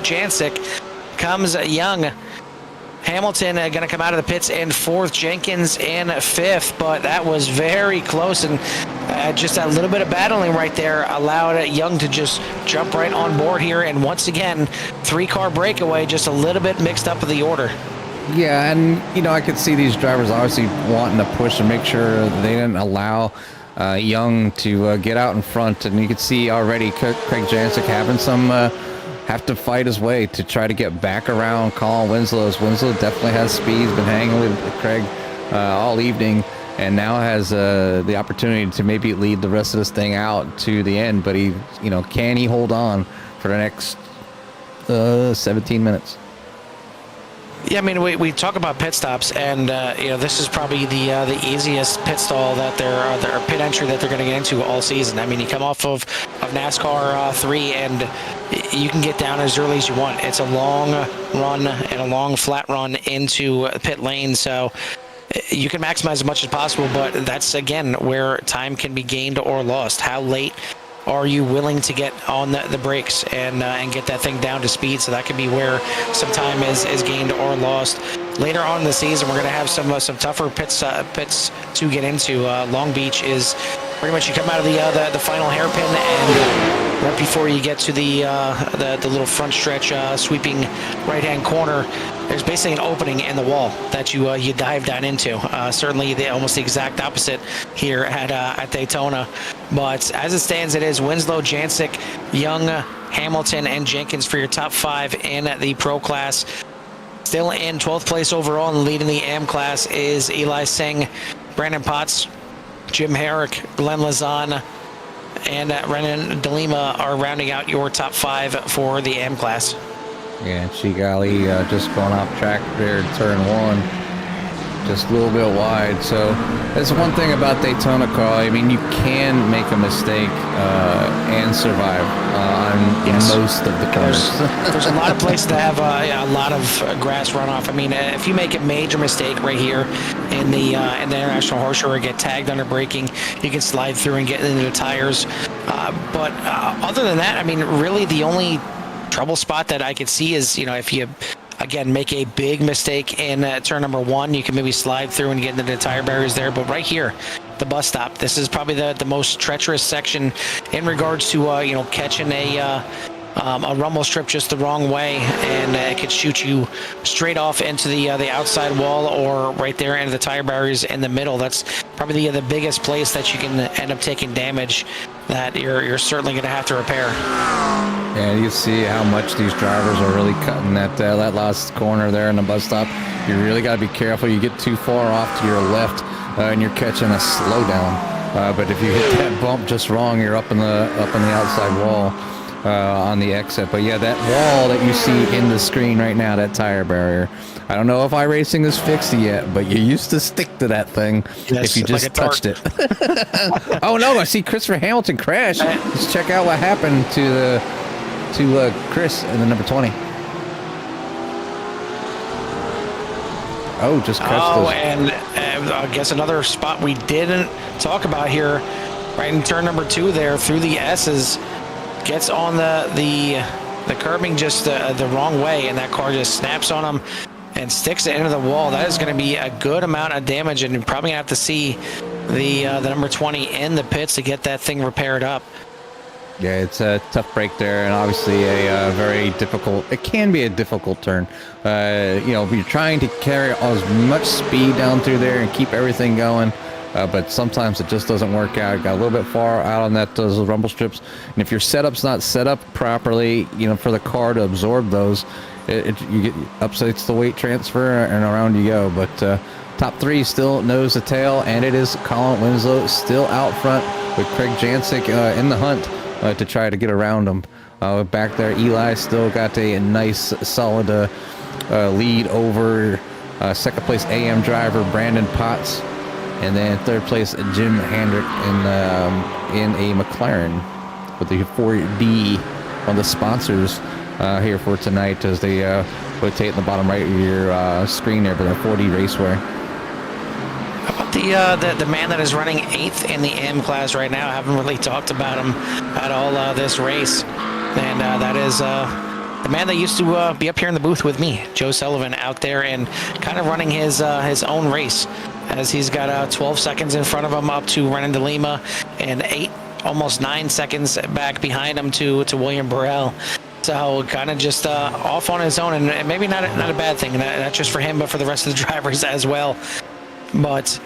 Jancic comes Young. Hamilton going to come out of the pits in 4th, Jenkins in 5th, but that was very close, and just a little bit of battling right there allowed Young to just jump right on board here, and once again, 3-car breakaway, just a little bit mixed up with the order. Yeah, and I could see these drivers obviously wanting to push and make sure they didn't allow Young to get out in front, and you can see already Craig Jancic having some have to fight his way to try to get back around Colin Winslow. As Winslow definitely has speed. He's been hanging with Craig all evening, and now has the opportunity to maybe lead the rest of this thing out to the end. But can he hold on for the next 17 minutes? Yeah, I mean, we talk about pit stops, and this is probably the easiest pit stall that their pit entry that they're going to get into all season. I mean, you come off of NASCAR 3, and you can get down as early as you want. It's a long run and a long flat run into pit lane, so you can maximize as much as possible. But that's again where time can be gained or lost. How late are you willing to get on the brakes and get that thing down to speed? So that could be where some time is gained or lost. Later on in the season, we're going to have some tougher pits to get into. Long Beach is pretty much you come out of the final hairpin, and right before you get to the little front stretch sweeping right-hand corner, there's basically an opening in the wall that you dive down into. Certainly almost the exact opposite here at Daytona. But as it stands, it is Winslow, Jancic, Young, Hamilton, and Jenkins for your top 5 in the pro class. Still in 12th place overall and leading the AM class is Eli Singh, Brandon Potts, Jim Herrick, Glenn Lazan, and Renan DeLima are rounding out your top 5 for the AM class. Yeah, Chigali just going off track there in turn 1. Just a little bit wide. So that's one thing about Daytona, Carl. I mean, you can make a mistake and survive on most of the corners. There's a lot of places that have a lot of grass runoff. I mean, if you make a major mistake right here in the International Horseshoe or get tagged under braking, you can slide through and get into the tires. But other than that, I mean, really the only trouble spot that I could see is, if you again make a big mistake in turn number 1, you can maybe slide through and get into the tire barriers there. But right here, the bus stop, this is probably the most treacherous section in regards to catching a rumble strip just the wrong way, and it could shoot you straight off into the outside wall or right there into the tire barriers in the middle. That's probably the biggest place that you can end up taking damage that you're certainly going to have to repair. Yeah, you see how much these drivers are really cutting that last corner there in the bus stop. You really got to be careful. You get too far off to your left, and you're catching a slowdown. But if you hit that bump just wrong, you're up in the outside wall on the exit. But yeah, that wall that you see in the screen right now, that tire barrier. I don't know if iRacing has fixed it yet, but you used to stick to that thing if you just touched it. Oh no! I see Christopher Hamilton crash. Let's check out what happened to Chris in the number 20. Oh, just crushed those. And I guess another spot we didn't talk about here, right in turn number 2 there through the S's, gets on the curbing just the wrong way, and that car just snaps on him and sticks it into the wall. That is going to be a good amount of damage, and you're probably going to have to see the number 20 in the pits to get that thing repaired up. Yeah, it's a tough break there, and obviously a very difficult. It can be a difficult turn. You're trying to carry as much speed down through there and keep everything going, but sometimes it just doesn't work out. Got a little bit far out on those rumble strips, and if your setup's not set up properly, for the car to absorb those, you get upsets the weight transfer, and around you go. But top 3 still nose to tail, and it is Colin Winslow still out front with Craig Jancic in the hunt to try to get around him. Back there, Eli still got a nice solid lead over second place AM driver Brandon Potts, and then third place Jim Hendrick in a McLaren with the 4D, one of the sponsors here for tonight, as they rotate in the bottom right of your screen there, but the 4D Raceway. How about the man that is running 8th in the AM class right now? I haven't really talked about him at all this race, and that is the man that used to be up here in the booth with me, Joe Sullivan, out there and kind of running his own race, as he's got 12 seconds in front of him up to Renan DeLima, and 8, almost 9 seconds back behind him to William Burrell. So kind of just off on his own, and maybe not a bad thing, not just for him, but for the rest of the drivers as well. But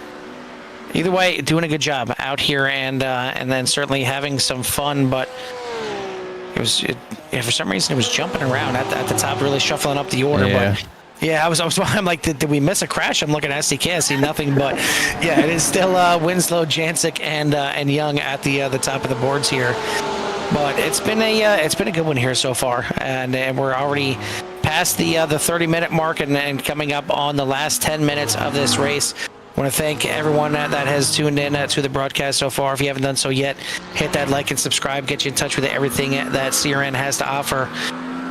Either way, doing a good job out here, and then certainly having some fun. But for some reason, it was jumping around at the top, really shuffling up the order. Yeah. But yeah, I'm like, did we miss a crash? I'm looking at SDK, I see nothing. But yeah, it is still Winslow, Jancic, and Young at the top of the boards here. But it's been a good one here so far, and we're already past the 30-minute mark and coming up on the last 10 minutes of this race. I want to thank everyone that has tuned in to the broadcast so far. If you haven't done so yet, hit that like and subscribe. Get you in touch with everything that CRN has to offer.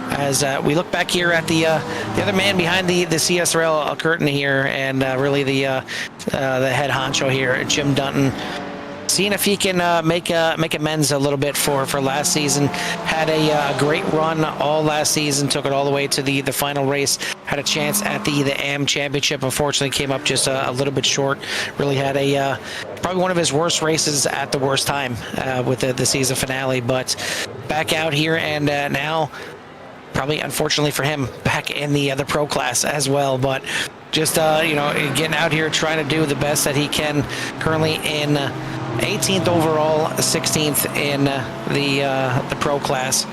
As we look back here at the other man behind the CSRL curtain here, and really the head honcho here, Jim Dutton, seeing if he can make amends a little bit for last season. Had a great run all last season, took it all the way to the final race. Had a chance at the AM Championship. Unfortunately, came up just a little bit short. Really had a probably one of his worst races at the worst time with the season finale. But back out here, and now probably unfortunately for him, back in the pro class as well. But just getting out here, trying to do the best that he can. Currently in 18th overall, 16th in the pro class.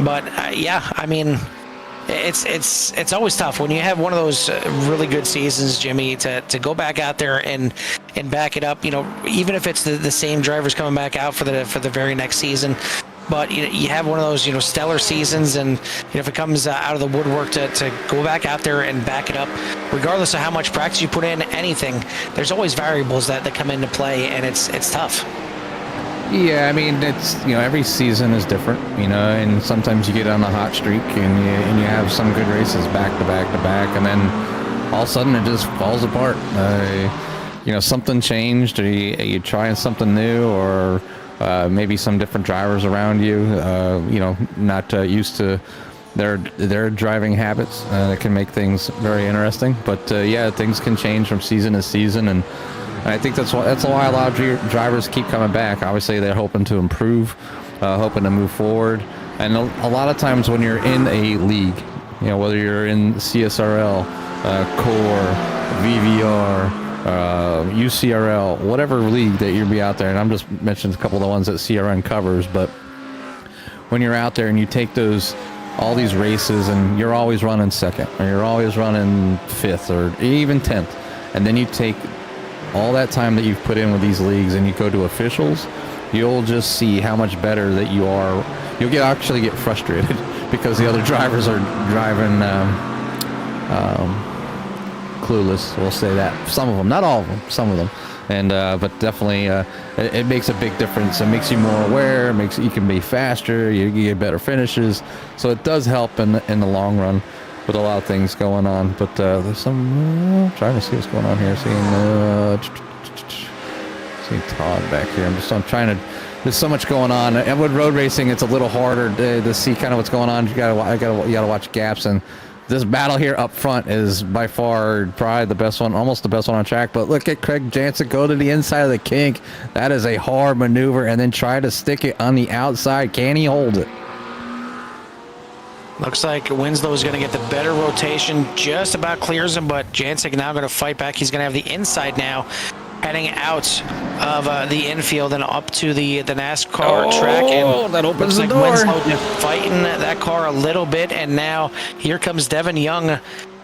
But yeah, I mean, it's always tough when you have one of those really good seasons, Jimmy, to go back out there and back it up. Even if it's the same drivers coming back out for the very next season. But you have one of those stellar seasons, and if it comes out of the woodwork to go back out there and back it up, regardless of how much practice you put in, anything, there's always variables that come into play, and it's tough. Yeah, I mean, it's every season is different, and sometimes you get on a hot streak and you have some good races back to back to back, and then all of a sudden it just falls apart. Something changed, or you trying something new, or maybe some different drivers around you, not used to their driving habits. That can make things very interesting. But yeah, things can change from season to season, and I think that's why a lot of drivers keep coming back. Obviously, they're hoping to improve, hoping to move forward. And a lot of times when you're in a league, whether you're in CSRL, Core, VVR, UCRL, whatever league that you'll be out there, and I'm just mentioning a couple of the ones that CRN covers, but when you're out there and you take all these races and you're always running second, or you're always running fifth, or even 10th, and then you take all that time that you've put in with these leagues and you go to officials, you'll just see how much better that you are. You'll actually get frustrated because the other drivers are driving clueless. We'll say that. Some of them, not all of them, some of them. And but definitely it makes a big difference. It makes you more aware. It makes you can be faster. You get better finishes. So it does help in the long run with a lot of things going on. But there's some trying to see what's going on here. Seeing Todd back here. I'm trying to. There's so much going on. And with road racing, it's a little harder to see kind of what's going on. You gotta watch gaps, and this battle here up front is by far probably the best one, almost the best one on track. But look at Craig Jansen go to the inside of the kink. That is a hard maneuver, and then try to stick it on the outside. Can he hold it? Looks like Winslow is going to get the better rotation. Just about clears him, but Jansen now going to fight back. He's going to have the inside now, heading out of the infield and up to the NASCAR track. And that opens the like door. Winslow just fighting that car a little bit, and now here comes Devin Young,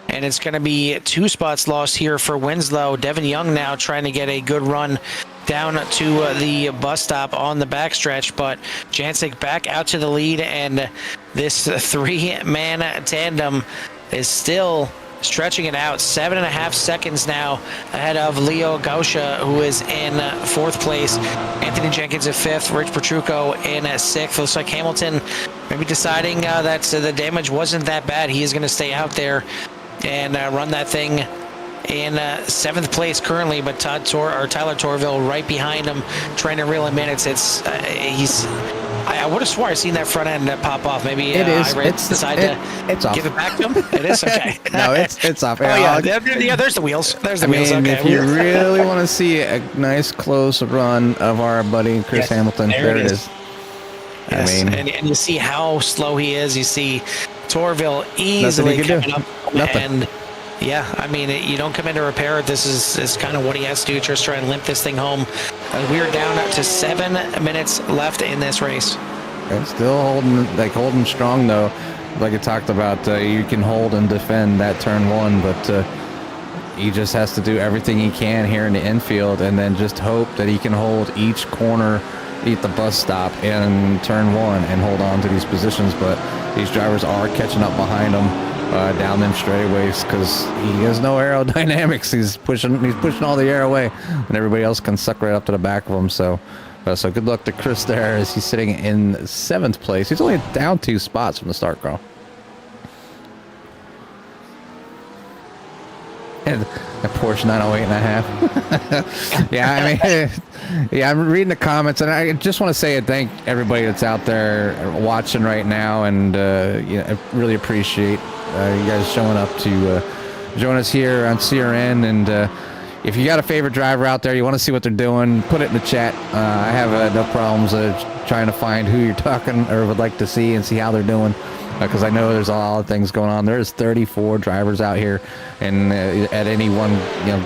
and it's going to be 2 spots lost here for Winslow. Devin Young now trying to get a good run down to the bus stop on the backstretch, but Jancic back out to the lead, and this 3-man tandem is still stretching it out. 7.5 seconds now ahead of Leo Gausha, who is in 4th place. Anthony Jenkins in 5th. Rich Petrucco in 6th. Looks like Hamilton maybe deciding that the damage wasn't that bad. He is going to stay out there and run that thing in 7th place currently, but Tyler Torville right behind him, trying to reel him in. I would have swore I seen that front end pop off. Maybe it is. It's off. Give it back to him. It is okay. No, it's off. Oh yeah, there's the wheels. There's the wheels. Okay. If you really want to see a nice close run of our buddy Chris Hamilton, there it is. Yes. And you see how slow he is. You see Torville easily coming up, Nothing. and Yeah, I mean, you don't come in to repair it. This is kind of what he has to do, just try and limp this thing home. We are down to 7 minutes left in this race. And still holding strong though. Like I talked about, you can hold and defend that turn one, but he just has to do everything he can here in the infield, and then just hope that he can hold each corner, eat the bus stop in turn one, and hold on to these positions. But these drivers are catching up behind him down them straightaways because he has no aerodynamics. He's pushing all the air away, and everybody else can suck right up to the back of him. So good luck to Chris there as he's sitting in 7th place. He's only down 2 spots from the start, Carl. And a Porsche 908.5. Yeah, I mean, yeah, I'm reading the comments, and I just want to say thank everybody that's out there watching right now, and I really appreciate you guys showing up to join us here on CRN. And if you got a favorite driver out there, you want to see what they're doing, put it in the chat. I have no problems trying to find who you're talking or would like to see and see how they're doing. Because I know there's a lot of things going on. There's 34 drivers out here, and at any one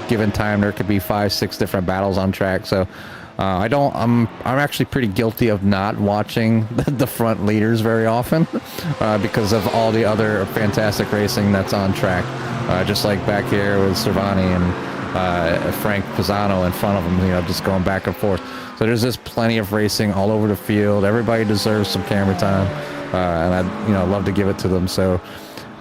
given time, there could be 5-6 different battles on track. So I'm actually pretty guilty of not watching the front leaders very often because of all the other fantastic racing that's on track. Just like back here with Cervani and Frank Pisano in front of him, just going back and forth. So there's just plenty of racing all over the field. Everybody deserves some camera time. And I'd love to give it to them. So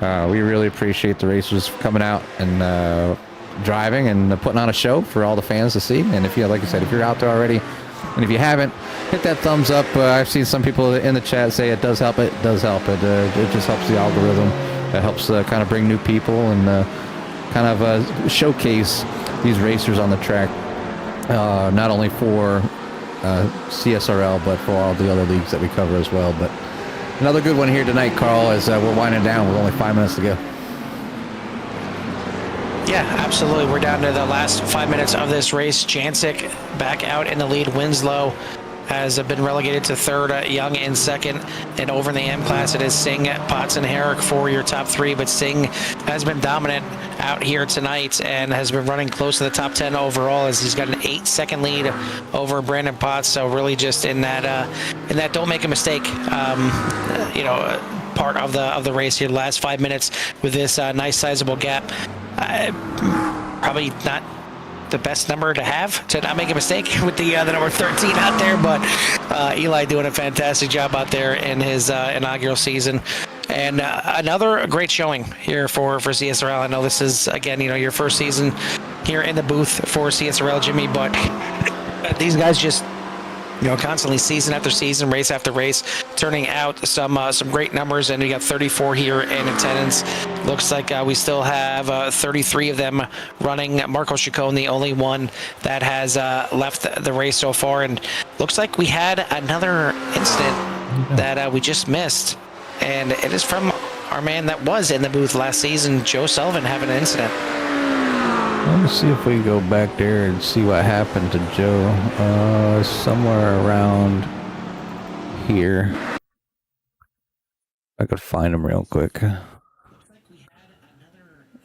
we really appreciate the racers coming out and driving and putting on a show for all the fans to see. And if like I said, if you're out there already, and if you haven't, hit that thumbs up. I've seen some people in the chat say it does help. It does help. It just helps the algorithm. It helps kind of bring new people and kind of showcase these racers on the track, not only for CSRL, but for all the other leagues that we cover as well. But another good one here tonight, Carl, as we're winding down with only 5 minutes to go. Yeah, absolutely. We're down to the last 5 minutes of this race. Jancic back out in the lead. Winslow has been relegated to 3rd, Young in 2nd, and over in the M class it is Singh, Potts, and Herrick for your top 3, but Singh has been dominant out here tonight and has been running close to the top 10 overall as he's got an 8-second lead over Brandon Potts. So really just in that don't make a mistake part of the race here, the last 5 minutes with this nice sizable gap. Probably not the best number to have to not make a mistake with the number 13 out there, but Eli doing a fantastic job out there in his inaugural season. And another great showing here for CSRL. I know this is, again, your first season here in the booth for CSRL, Jimmy, but these guys just constantly season after season, race after race, turning out some great numbers. And we got 34 here in attendance. Looks like we still have 33 of them running. Marco Chacon, the only one that has left the race so far. And looks like we had another incident that we just missed. And it is from our man that was in the booth last season, Joe Sullivan, having an incident. Let me see if we go back there and see what happened to Joe. Somewhere around here. I could find him real quick.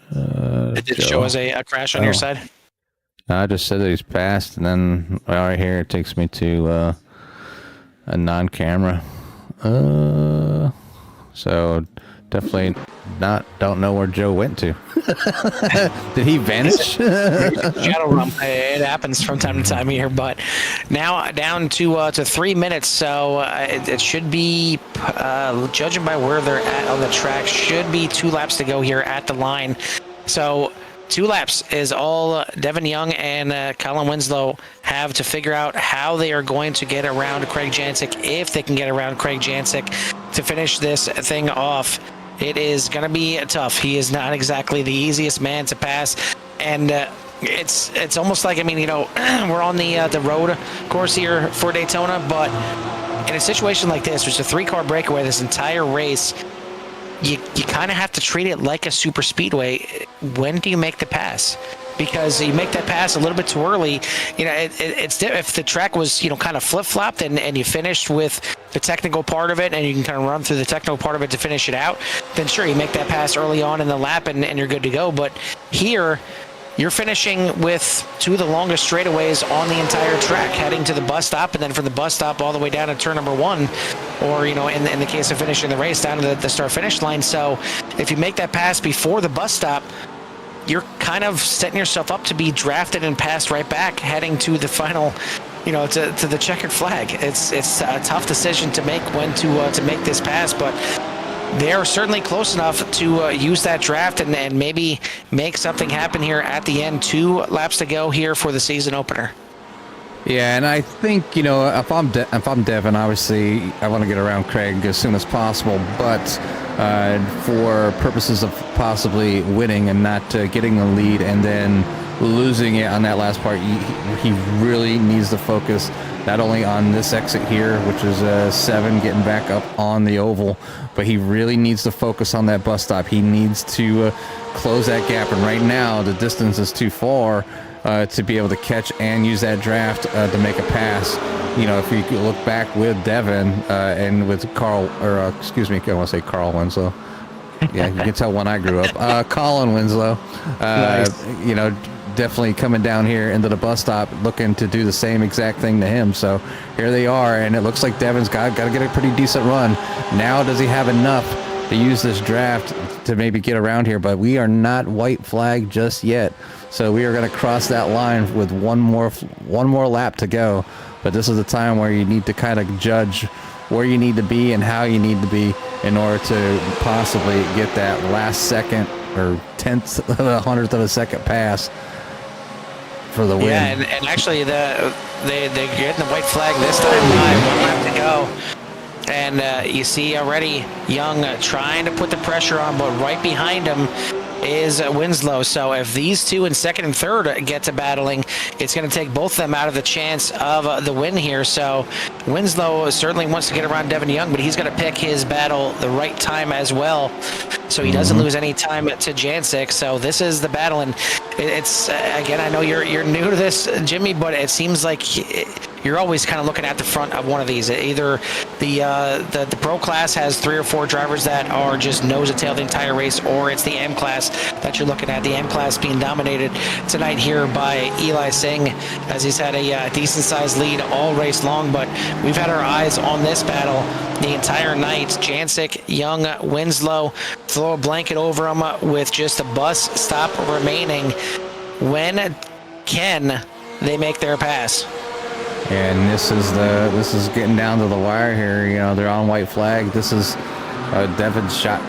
It did show us a crash on your side? I just said that he's passed, and then right here it takes me to a non-camera. So definitely don't know where Joe went to. Did he vanish? Shadow rump. It happens from time to time here, but now down to 3 minutes. So it should be, judging by where they're at on the track, should be 2 laps to go here at the line. So 2 laps is all Devin Young and Colin Winslow have to figure out how they are going to get around Craig Jancic, if they can get around Craig Jancic to finish this thing off. It is going to be tough. He is not exactly the easiest man to pass, and it's almost like, we're on the road course here for Daytona, but in a situation like this, which is a 3-car breakaway this entire race, you kind of have to treat it like a super speedway. When do you make the pass? because you make that pass a little bit too early. You know, it's if the track was, you know, kind of flip-flopped and you finished with the technical part of it and you can kind of run through the technical part of it to finish it out, then sure, you make that pass early on in the lap and you're good to go. But here, you're finishing with two of the longest straightaways on the entire track, heading to the bus stop, and then from the bus stop all the way down to turn number 1, or, you know, in the case of finishing the race, down to the start-finish line. So if you make that pass before the bus stop, you're kind of setting yourself up to be drafted and passed right back, heading to the final, you know, to the checkered flag. It's a tough decision to make when to make this pass, but they're certainly close enough to use that draft and maybe make something happen here at the end. 2 laps to go here for the season opener. Yeah, and I think, you know, if I'm Devin, obviously I want to get around Craig as soon as possible, but for purposes of possibly winning and not getting the lead and then losing it on that last part, he really needs to focus not only on this exit here, which is 7, getting back up on the oval, but he really needs to focus on that bus stop. He needs to close that gap, and right now the distance is too far to be able to catch and use that draft to make a pass. You know, if you look back with Devin and with Carl, or excuse me, I want to say Carl Winslow. Yeah, you can tell when I grew up. Colin Winslow, nice. You know, definitely coming down here into the bus stop looking to do the same exact thing to him. So here they are, and it looks like Devin's got to get a pretty decent run. Now does he have enough to use this draft to maybe get around here? But we are not white flag just yet. So we are going to cross that line with one more lap to go. But this is the time where you need to kind of judge where you need to be and how you need to be in order to possibly get that last second or 10th of a 100th of a second pass for the win. Yeah, and actually they're getting the white flag this time by 1 lap to go. And you see already Young trying to put the pressure on, but right behind him is Winslow. So if these two in second and third get to battling, it's going to take both of them out of the chance of the win here. So Winslow certainly wants to get around Devin Young, but he's got to pick his battle the right time as well, so he doesn't lose any time to Jancic. So this is the battle, and it's again, I know you're new to this, Jimmy, but it seems like you're always kind of looking at the front of one of these. Either the pro class has 3 or 4 drivers that are just nose to tail the entire race, or it's the M class that you're looking at. The M class being dominated tonight here by Eli Singh, as he's had a decent sized lead all race long. But we've had our eyes on this battle the entire night. Jancic, Young, Winslow, throw a blanket over him with just a bus stop remaining. When can they make their pass? And this is getting down to the wire here. You know, they're on white flag. This is Devin's shot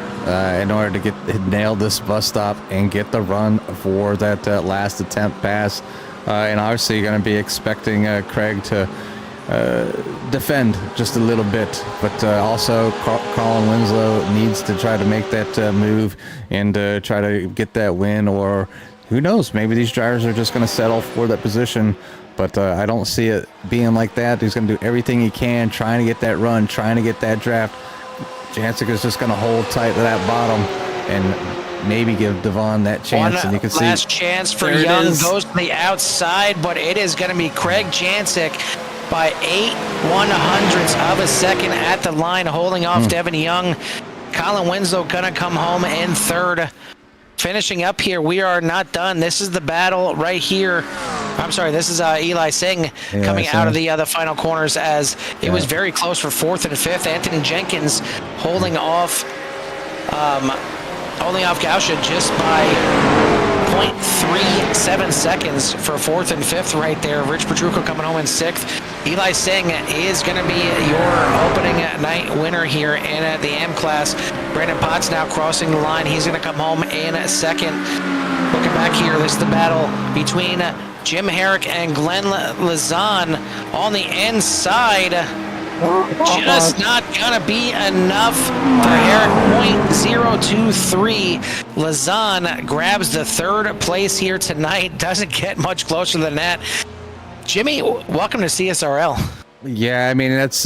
in order to nail this bus stop and get the run for that last attempt pass. And obviously you're going to be expecting Craig to defend just a little bit, but also Colin Winslow needs to try to make that move and try to get that win, or who knows, maybe these drivers are just going to settle for that position. But I don't see it being like that. He's going to do everything he can, trying to get that run, trying to get that draft. Jancic is just going to hold tight to that bottom and maybe give Devon that chance. And you can see last chance for Young goes to the outside, but it is going to be Craig Jancic by 8/100ths of a second at the line, holding off Devin Young. Colin Winslow going to come home in third. Finishing up here, we are not done. This is the battle right here. I'm sorry, this is Eli Singh coming out of the final corners, as it was very close for 4th and 5th. Anthony Jenkins holding off Gausha just by 0.37 seconds for 4th and 5th right there. Rich Petrucco coming home in 6th. Eli Singh is going to be your opening night winner here in the M class. Brandon Potts now crossing the line. He's going to come home in 2nd. Looking back here, this is the battle between Jim Herrick and Glenn Lazan on the inside. Just not going to be enough for Herrick. 0.023. Lazan grabs the 3rd place here tonight. Doesn't get much closer than that. Jimmy, welcome to CSRL. Yeah, I mean, that's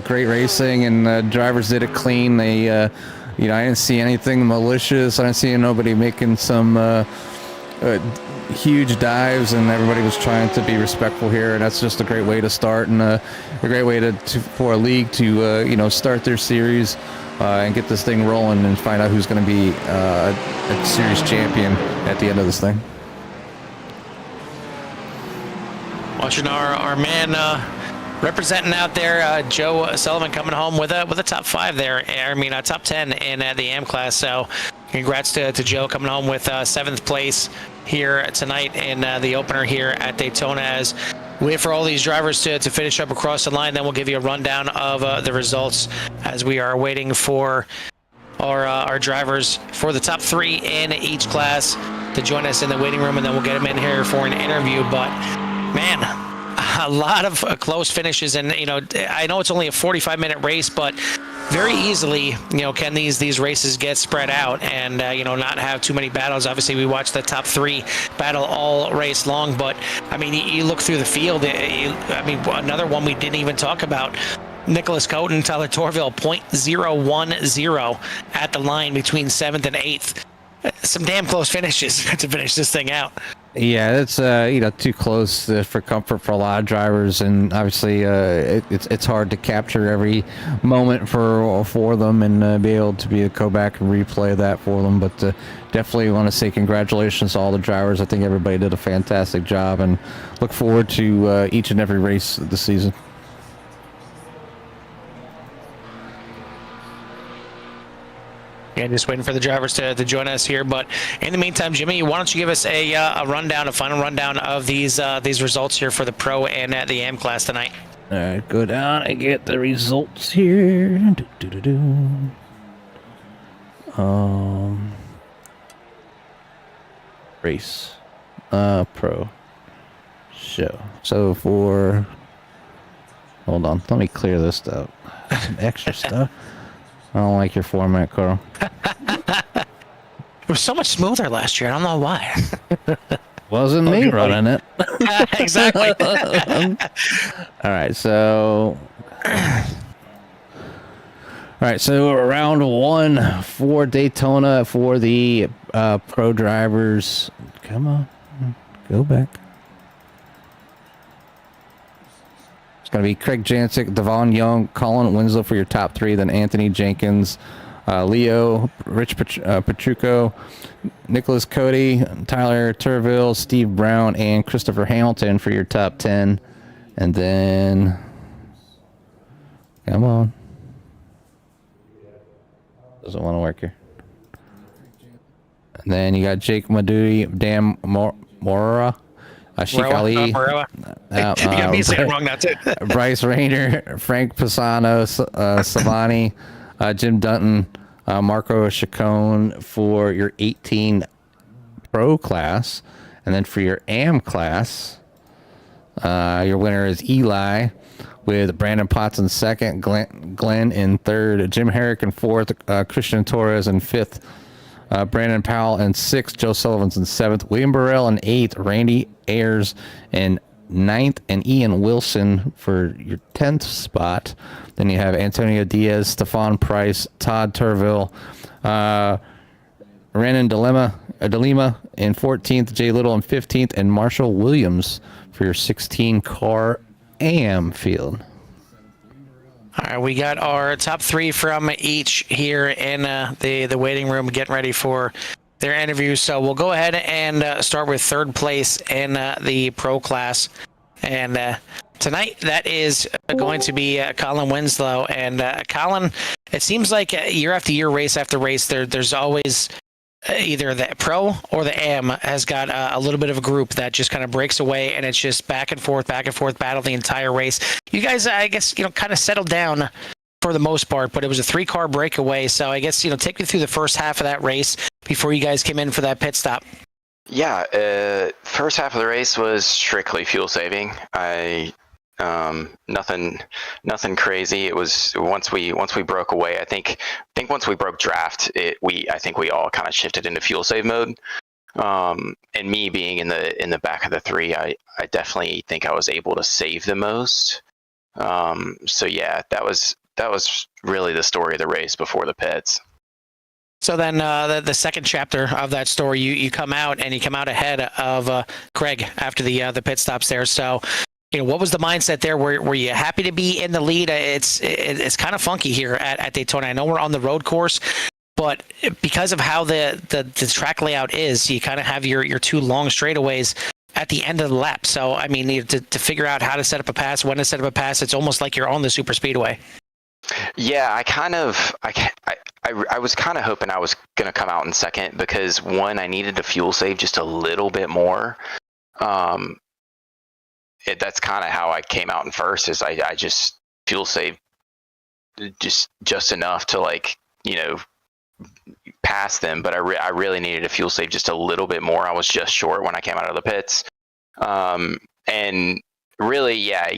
great racing, and drivers did it clean. They I didn't see anything malicious. I didn't see nobody making some huge dives, and everybody was trying to be respectful here, and that's just a great way to start, and a great way for a league to start their series and get this thing rolling and find out who's going to be a series champion at the end of this thing. Watching our man representing out there, Joe Sullivan coming home with a top 5 there. I mean, a top 10 in the AM class. So congrats to Joe coming home with 7th place here tonight in the opener here at Daytona. As we wait for all these drivers to finish up across the line, then we'll give you a rundown of the results as we are waiting for our drivers for the top 3 in each class to join us in the waiting room, and then we'll get them in here for an interview. But man, a lot of close finishes, and I know it's only a 45-minute race, but very easily can these races get spread out and not have too many battles. Obviously we watched the top 3 battle all race long, but I mean, you look through the field, I mean, another one we didn't even talk about, Nicholas Coten, Tyler Torville, .010 at the line between 7th and 8th. Some damn close finishes to finish this thing out. Yeah, it's too close for comfort for a lot of drivers, and obviously it's hard to capture every moment for them and be able to go back and replay that for them. But definitely want to say congratulations to all the drivers. I think everybody did a fantastic job, and look forward to each and every race this season. Yeah, just waiting for the drivers to join us here. But in the meantime, Jimmy, why don't you give us a final rundown of these results here for the Pro and the AM class tonight? All right, go down and get the results here. Race, Pro, show. So hold on, let me clear this stuff. Some extra stuff. I don't like your format, Carl. It was so much smoother last year. I don't know why. Wasn't me running it. Exactly. All right, so round 1 for Daytona for the pro drivers. Come on, go back. Going to be Craig Jancic, Devon Young, Colin Winslow for your top 3, then Anthony Jenkins, Leo, Rich Petrucco, Nicholas Cody, Tyler Turville, Steve Brown, and Christopher Hamilton for your top 10. And then, come on. Doesn't want to work here. And then you got Jake Madudi, Dan Mora. Sheik Ali, you got me saying wrong now too. Bryce Rayner, Frank Pisano, Savani, Jim Dutton, Marco Chacon for your 18 Pro class, and then for your AM class, your winner is Eli, with Brandon Potts in 2nd, Glenn in 3rd, Jim Herrick in 4th, Christian Torres in 5th. Brandon Powell in 6th, Joe Sullivan's in 7th, William Burrell in 8th, Randy Ayers in 9th, and Ian Wilson for your 10th spot. Then you have Antonio Diaz, Stefan Price, Todd Turville, Renan DeLima in 14th, Jay Little in 15th, and Marshall Williams for your 16-car AM field. All right, we got our top 3 from each here in the waiting room, getting ready for their interviews. So we'll go ahead and start with 3rd place in the Pro class. And tonight, that is going to be Colin Winslow. And Colin, it seems like year after year, race after race, there's always either the Pro or the AM has got a little bit of a group that just kind of breaks away, and it's just back and forth battle the entire race. You guys, I guess, kind of settled down for the most part, but it was a 3-car breakaway. So I guess, take me through the first half of that race before you guys came in for that pit stop. Yeah, first half of the race was strictly fuel saving. Nothing crazy. It was once we broke away. I think once we broke draft, I think we all kind of shifted into fuel save mode. And me being in the back of the 3, I definitely think I was able to save the most. So yeah, that was really the story of the race before the pits. So then the second chapter of that story, you come out and you come out ahead of Craig after the pit stops there. So, what was the mindset there? Were you happy to be in the lead? It's kind of funky here at Daytona. I know we're on the road course, but because of how the track layout is, you kind of have your two long straightaways at the end of the lap. So, I mean, to figure out how to set up a pass, when to set up a pass, it's almost like you're on the super speedway. Yeah, I was kind of hoping I was going to come out in second because one, I needed to fuel save just a little bit more. That's kind of how I came out in first is I just fuel saved just enough to pass them, but I really needed to fuel save just a little bit more. I was just short when I came out of the pits. And really, yeah,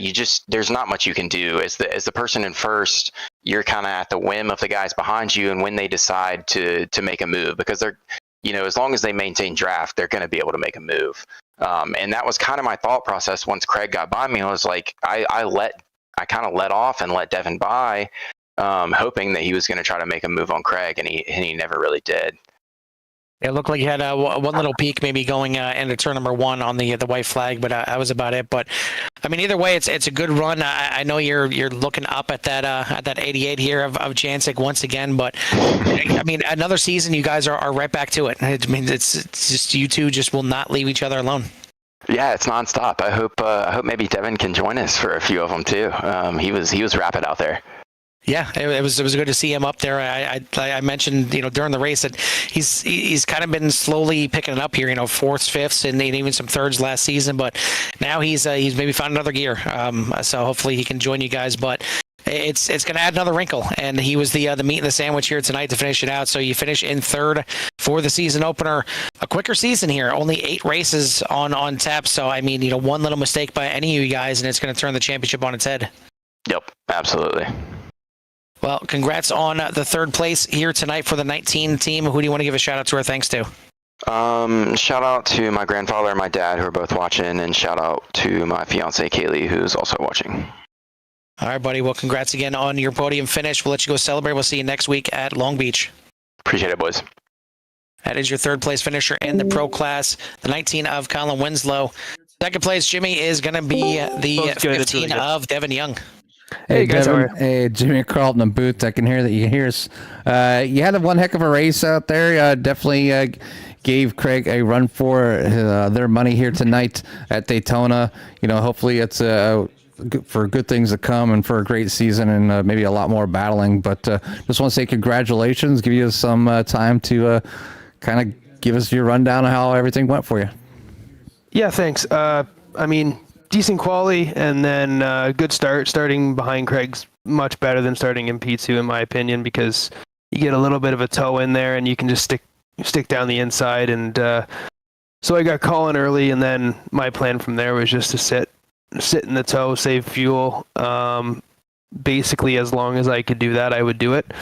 there's not much you can do as the person in first. You're kind of at the whim of the guys behind you and when they decide to make a move, because they're, as long as they maintain draft, they're going to be able to make a move. And that was kind of my thought process once Craig got by me. I was like, I kind of let off and let Devin by, hoping that he was going to try to make a move on Craig, and he never really did. It looked like you had one little peak maybe going into turn number one on the white flag, but that was about it. But I mean, either way, it's a good run. I know you're looking up at that 88 here of Jancic once again, but I mean, another season, you guys are right back to it. I mean, it's just you two just will not leave each other alone. Yeah, it's nonstop. I hope maybe Devin can join us for a few of them too. He was rapid out there. Yeah, it was good to see him up there. I mentioned during the race that he's kind of been slowly picking it up here. Fourths, fifths, and even some thirds last season. But now he's maybe found another gear. So hopefully he can join you guys. But it's going to add another wrinkle. And he was the meat in the sandwich here tonight to finish it out. So you finish in third for the season opener. A quicker season here, only 8 races on tap. So I mean, one little mistake by any of you guys, and it's going to turn the championship on its head. Yep, absolutely. Well, congrats on the third place here tonight for the 19 team. Who do you want to give a shout out to or thanks to? Shout out to my grandfather and my dad who are both watching, and shout out to my fiance Kaylee who's also watching. All right, buddy. Well, congrats again on your podium finish. We'll let you go celebrate. We'll see you next week at Long Beach. Appreciate it, boys. That is your third place finisher in the pro class, the 19 of Colin Winslow. Second place, Jimmy, is going to be the 15 of Devin Young. Hey guys, hey Jimmy Carlton in booth. I can hear that you hear us. You had one heck of a race out there. Definitely gave Craig a run for their money here tonight at Daytona. Hopefully it's for good things to come and for a great season and maybe a lot more battling. But just want to say congratulations. Give you some time to kind of give us your rundown of how everything went for you. Yeah, thanks. I mean, decent quality, and then good start. Starting behind Craig's much better than starting in P2, in my opinion, because you get a little bit of a toe in there, and you can just stick down the inside. And so I got Colin early, and then my plan from there was just to sit in the toe, save fuel. Basically, as long as I could do that, I would do it.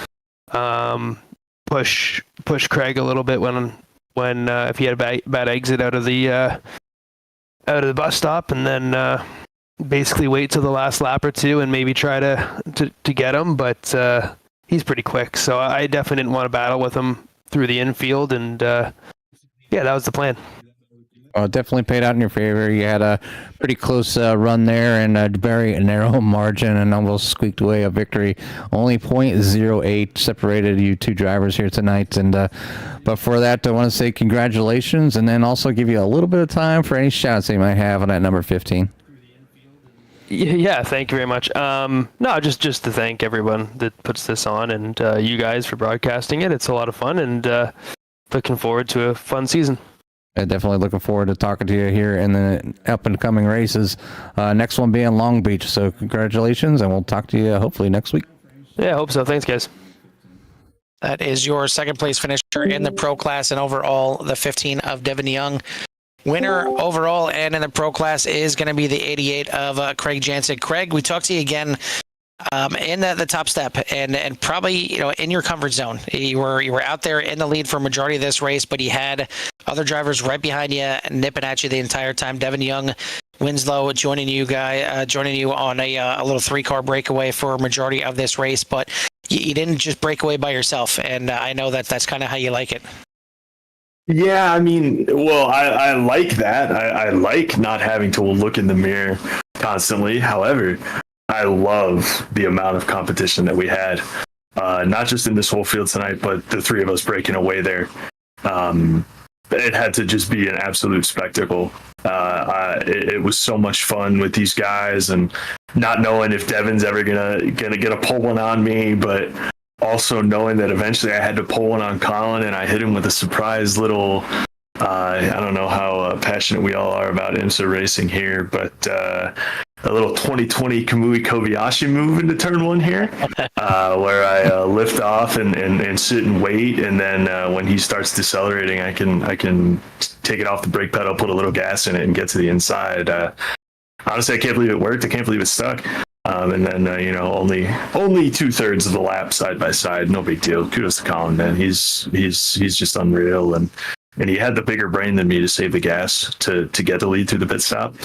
Push Craig a little bit when if he had a bad exit out of the bus stop, and then basically wait till the last lap or two and maybe try to get him. But he's pretty quick, so I definitely didn't want to battle with him through the infield. And yeah, that was the plan. Definitely paid out in your favor. You had a pretty close run there and a very narrow margin and almost squeaked away a victory. Only 0.08 separated you two drivers here tonight. And but for that, I want to say congratulations, and then also give you a little bit of time for any shouts that you might have on that number 15. Yeah, thank you very much. No, just to thank everyone that puts this on, and you guys for broadcasting it. It's a lot of fun, and looking forward to a fun season. Definitely looking forward to talking to you here in the up-and-coming races. Next one being Long Beach. So congratulations, and we'll talk to you hopefully next week. Yeah, I hope so. Thanks, guys. That is your second place finisher in the pro class, and overall the 15 of Devin Young. Winner overall and in the pro class is going to be the 88 of Craig Jancic. Craig, we talked to you again in the top step, and probably in your comfort zone. You were out there in the lead for a majority of this race, but you had other drivers right behind you, nipping at you the entire time. Devin Young, Winslow joining you on a little 3-car breakaway for a majority of this race, but you didn't just break away by yourself, and I know that that's kind of how you like it. Yeah, I mean, well, I like that. I like not having to look in the mirror constantly. However, I love the amount of competition that we had, not just in this whole field tonight, but the three of us breaking away there. It had to just be an absolute spectacle. It was so much fun with these guys, and not knowing if Devin's ever gonna get a pull one on me, but also knowing that eventually I had to pull one on Colin, and I hit him with a surprise little. I don't know how passionate we all are about IMSA racing here, but a little 2020 Kamui Kobayashi move into turn one here, where I lift off and sit and wait, and then when he starts decelerating, I can take it off the brake pedal, put a little gas in it, and get to the inside. Honestly, I can't believe it worked. I can't believe it stuck. And then only 2/3 of the lap side by side, no big deal. Kudos to Colin, man. He's just unreal, and he had the bigger brain than me to save the gas to get the lead through the pit stop.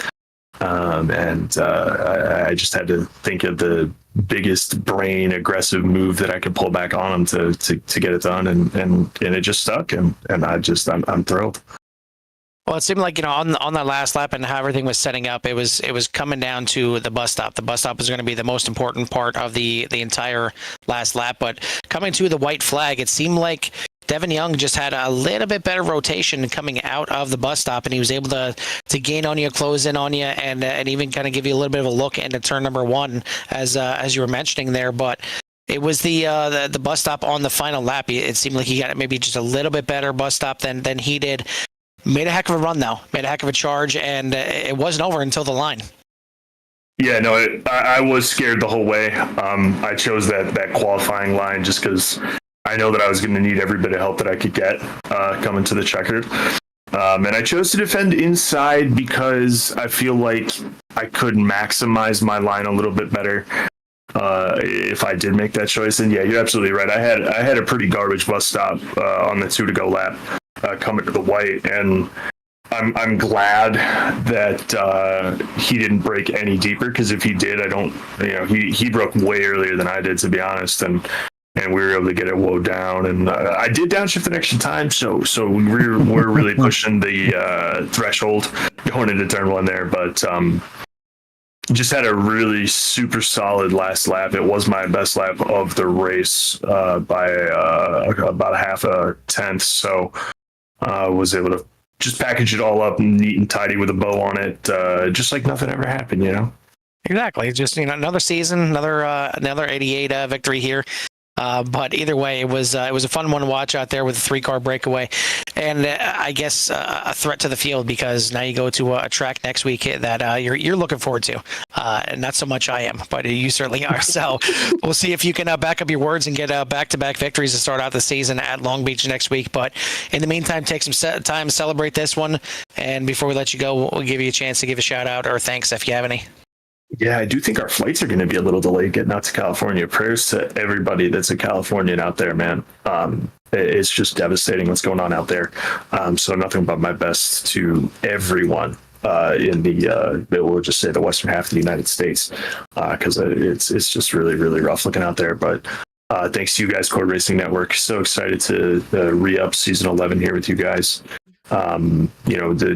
I just had to think of the biggest brain aggressive move that I could pull back on him to get it done, and it just stuck, and I'm thrilled. Well, it seemed like, on that last lap and how everything was setting up, it was coming down to the bus stop. The bus stop was going to be the most important part of the entire last lap. But coming to the white flag, it seemed like Devin Young just had a little bit better rotation coming out of the bus stop, and he was able to gain on you, close in on you, and even kind of give you a little bit of a look into turn number one, as you were mentioning there. But it was the bus stop on the final lap. It seemed like he got maybe just a little bit better bus stop than he did. Made a heck of a run, though. Made a heck of a charge, and it wasn't over until the line. Yeah, no, I was scared the whole way. I chose that qualifying line just because I know that I was going to need every bit of help that I could get coming to the checkered. And I chose to defend inside because I feel like I could maximize my line a little bit better if I did make that choice. And yeah, you're absolutely right. I had a pretty garbage bus stop on the 2 to go lap. Coming to the white, and I'm glad that he didn't break any deeper, because if he did, he broke way earlier than I did, to be honest, and we were able to get it woe down, and I did downshift an extra time, so we're really pushing the threshold going into turn one there, but just had a really super solid last lap. It was my best lap of the race by about a half a tenth, so was able to just package it all up neat and tidy with a bow on it, just like nothing ever happened, Exactly. Just another season, another 88 victory here. But either way, it was a fun one to watch out there with a 3-car breakaway, and I guess a threat to the field, because now you go to a track next week that you're looking forward to, and not so much I am, but you certainly are. So we'll see if you can back up your words and get back-to-back victories to start out the season at Long Beach next week. But in the meantime, take some time to celebrate this one, and before we let you go, we'll give you a chance to give a shout out or thanks if you have any. Yeah, I do think our flights are going to be a little delayed getting out to California. Prayers to everybody that's a Californian out there, man. It's just devastating what's going on out there. So nothing but my best to everyone in we'll just say the western half of the United States, because it's just really, really rough looking out there. But thanks to you guys, Core Racing Network. So excited to re-up season 11 here with you guys.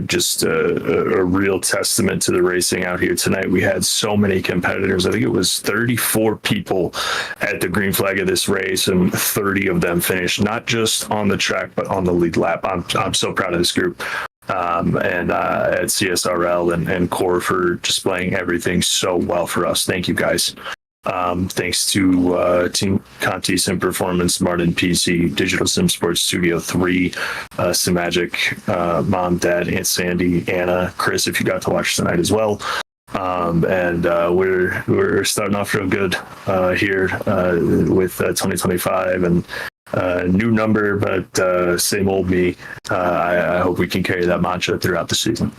Just a real testament to the racing out here tonight. We had so many competitors. I think it was 34 people at the green flag of this race, and 30 of them finished not just on the track but on the lead lap. I'm so proud of this group, and at CSRL and Core for displaying everything so well for us. Thank you guys. Thanks to Team Conti Sim Performance, Martin PC, Digital Sim Sports Studio 3, Simagic, Mom, Dad, Aunt Sandy, Anna, Chris, if you got to watch tonight as well. We're starting off real good here with 2025 and new number, but same old me. I hope we can carry that mantra throughout the season.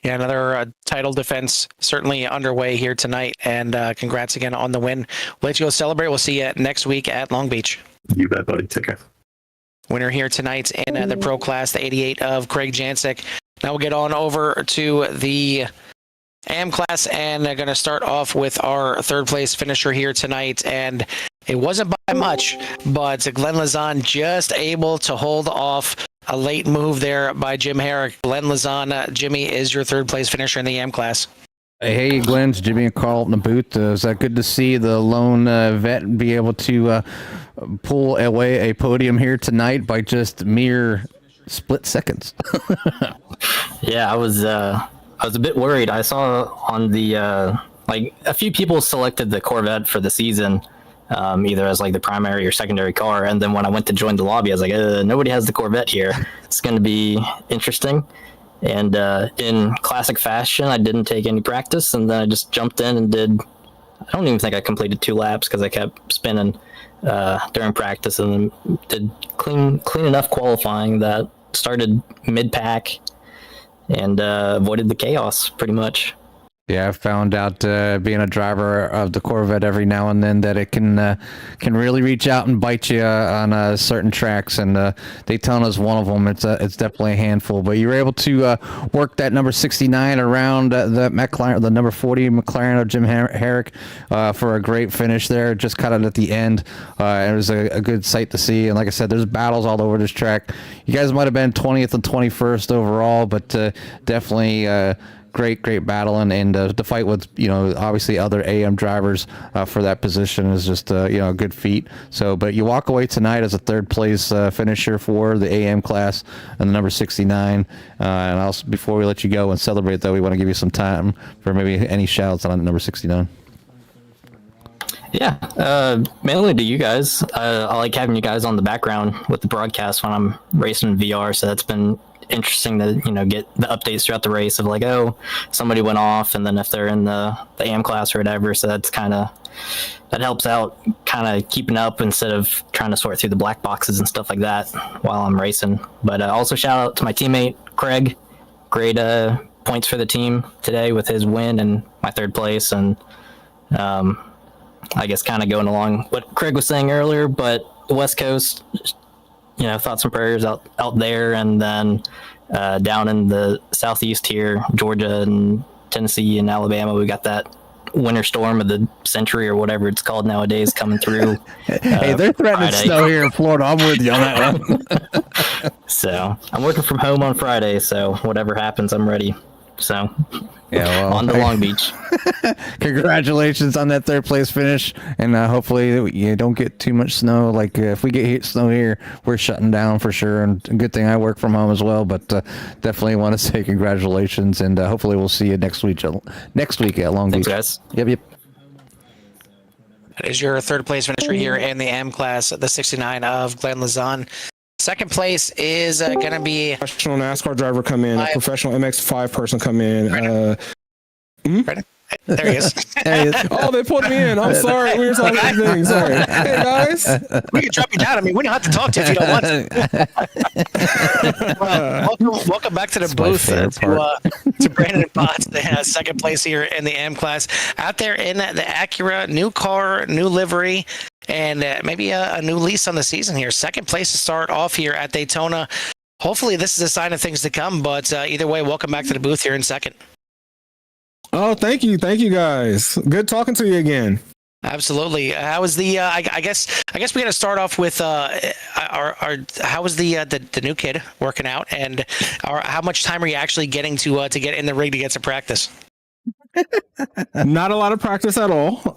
Yeah, another title defense certainly underway here tonight, and congrats again on the win. We'll let you go celebrate. We'll see you next week at Long Beach. You bet, buddy. Take care. Winner here tonight in the Pro Class, the 88 of Craig Jancic. Now we'll get on over to the AM class, and I'm going to start off with our third place finisher here tonight. And It wasn't by much, but Glenn Lazan just able to hold off a late move there by Jim Herrick. Glenn Lazan, Jimmy, is your third place finisher in the AM class. Hey, Glenn, it's Jimmy and Carl in the booth. Is that good to see the lone vet be able to pull away a podium here tonight by just mere split seconds? Yeah, I was a bit worried. I saw on the like a few people selected the Corvette for the season, either as like the primary or secondary car, and then when I went to join the lobby, I was like, nobody has the Corvette here. It's going to be interesting. And in classic fashion, I didn't take any practice, and then I just jumped in and did. I don't even think I completed 2 laps because I kept spinning during practice, and then did clean enough qualifying that started mid pack and avoided the chaos pretty much. Yeah, I found out being a driver of the Corvette every now and then that it can really reach out and bite you on certain tracks, and Daytona is one of them. It's definitely a handful, but you were able to work that number 69 around the McLaren, the number 40 McLaren of Jim Herrick for a great finish there. Just cut it at the end. It was a good sight to see, and like I said, there's battles all over this track. You guys might have been 20th and 21st overall, but definitely. Great battle, and to fight with obviously other AM drivers for that position is just a good feat. So, but you walk away tonight as a third place finisher for the AM class and the number 69. And also, before we let you go and celebrate, though, we want to give you some time for maybe any shouts on number 69. Yeah, mainly to you guys. I like having you guys on the background with the broadcast when I'm racing VR, so that's been interesting to get the updates throughout the race of like, oh, somebody went off, and then if they're in the AM class or whatever, so that's that helps out keeping up instead of trying to sort through the black boxes and stuff like that while I'm racing. But also shout out to my teammate Craig. Great points for the team today with his win and my third place, and I guess going along what Craig was saying earlier, but the West Coast, thoughts and prayers out there, and then down in the southeast here, Georgia and Tennessee and Alabama, we got that winter storm of the century or whatever it's called nowadays coming through. Hey, they're threatening Friday. snow here in Florida. I'm with you on that one. So I'm working from home on Friday, so whatever happens, I'm ready. So yeah, well, on to Long Beach. Congratulations on that third place finish, and hopefully you don't get too much snow. Like if we get snow here, we're shutting down for sure. And good thing I work from home as well. But definitely want to say congratulations, and hopefully we'll see you next week at Long Beach. Thanks, guys. Yep. That is your third place finisher here in the AM class, the 69 of Glenn Lazan. Second place is going to be professional NASCAR driver come in, a professional MX5 person come in. There he is. Oh, they put me in. I'm sorry. We were talking about things. Sorry. Hey, guys. We can drop you down. I mean, we don't have to talk to you if you don't want to. Welcome back to the booth to Brandon and Potts. They have second place here in the AM class. Out there in the Acura, new car, new livery, and maybe a new lease on the season here. Second place to start off here at Daytona. Hopefully this is a sign of things to come, but either way, welcome back to the booth here in second. Oh, thank you guys. Good talking to you again. Absolutely. How was the? I guess we got to start off with how was the new kid working out, and how much time are you actually getting to get in the rig to get some practice? Not a lot of practice at all.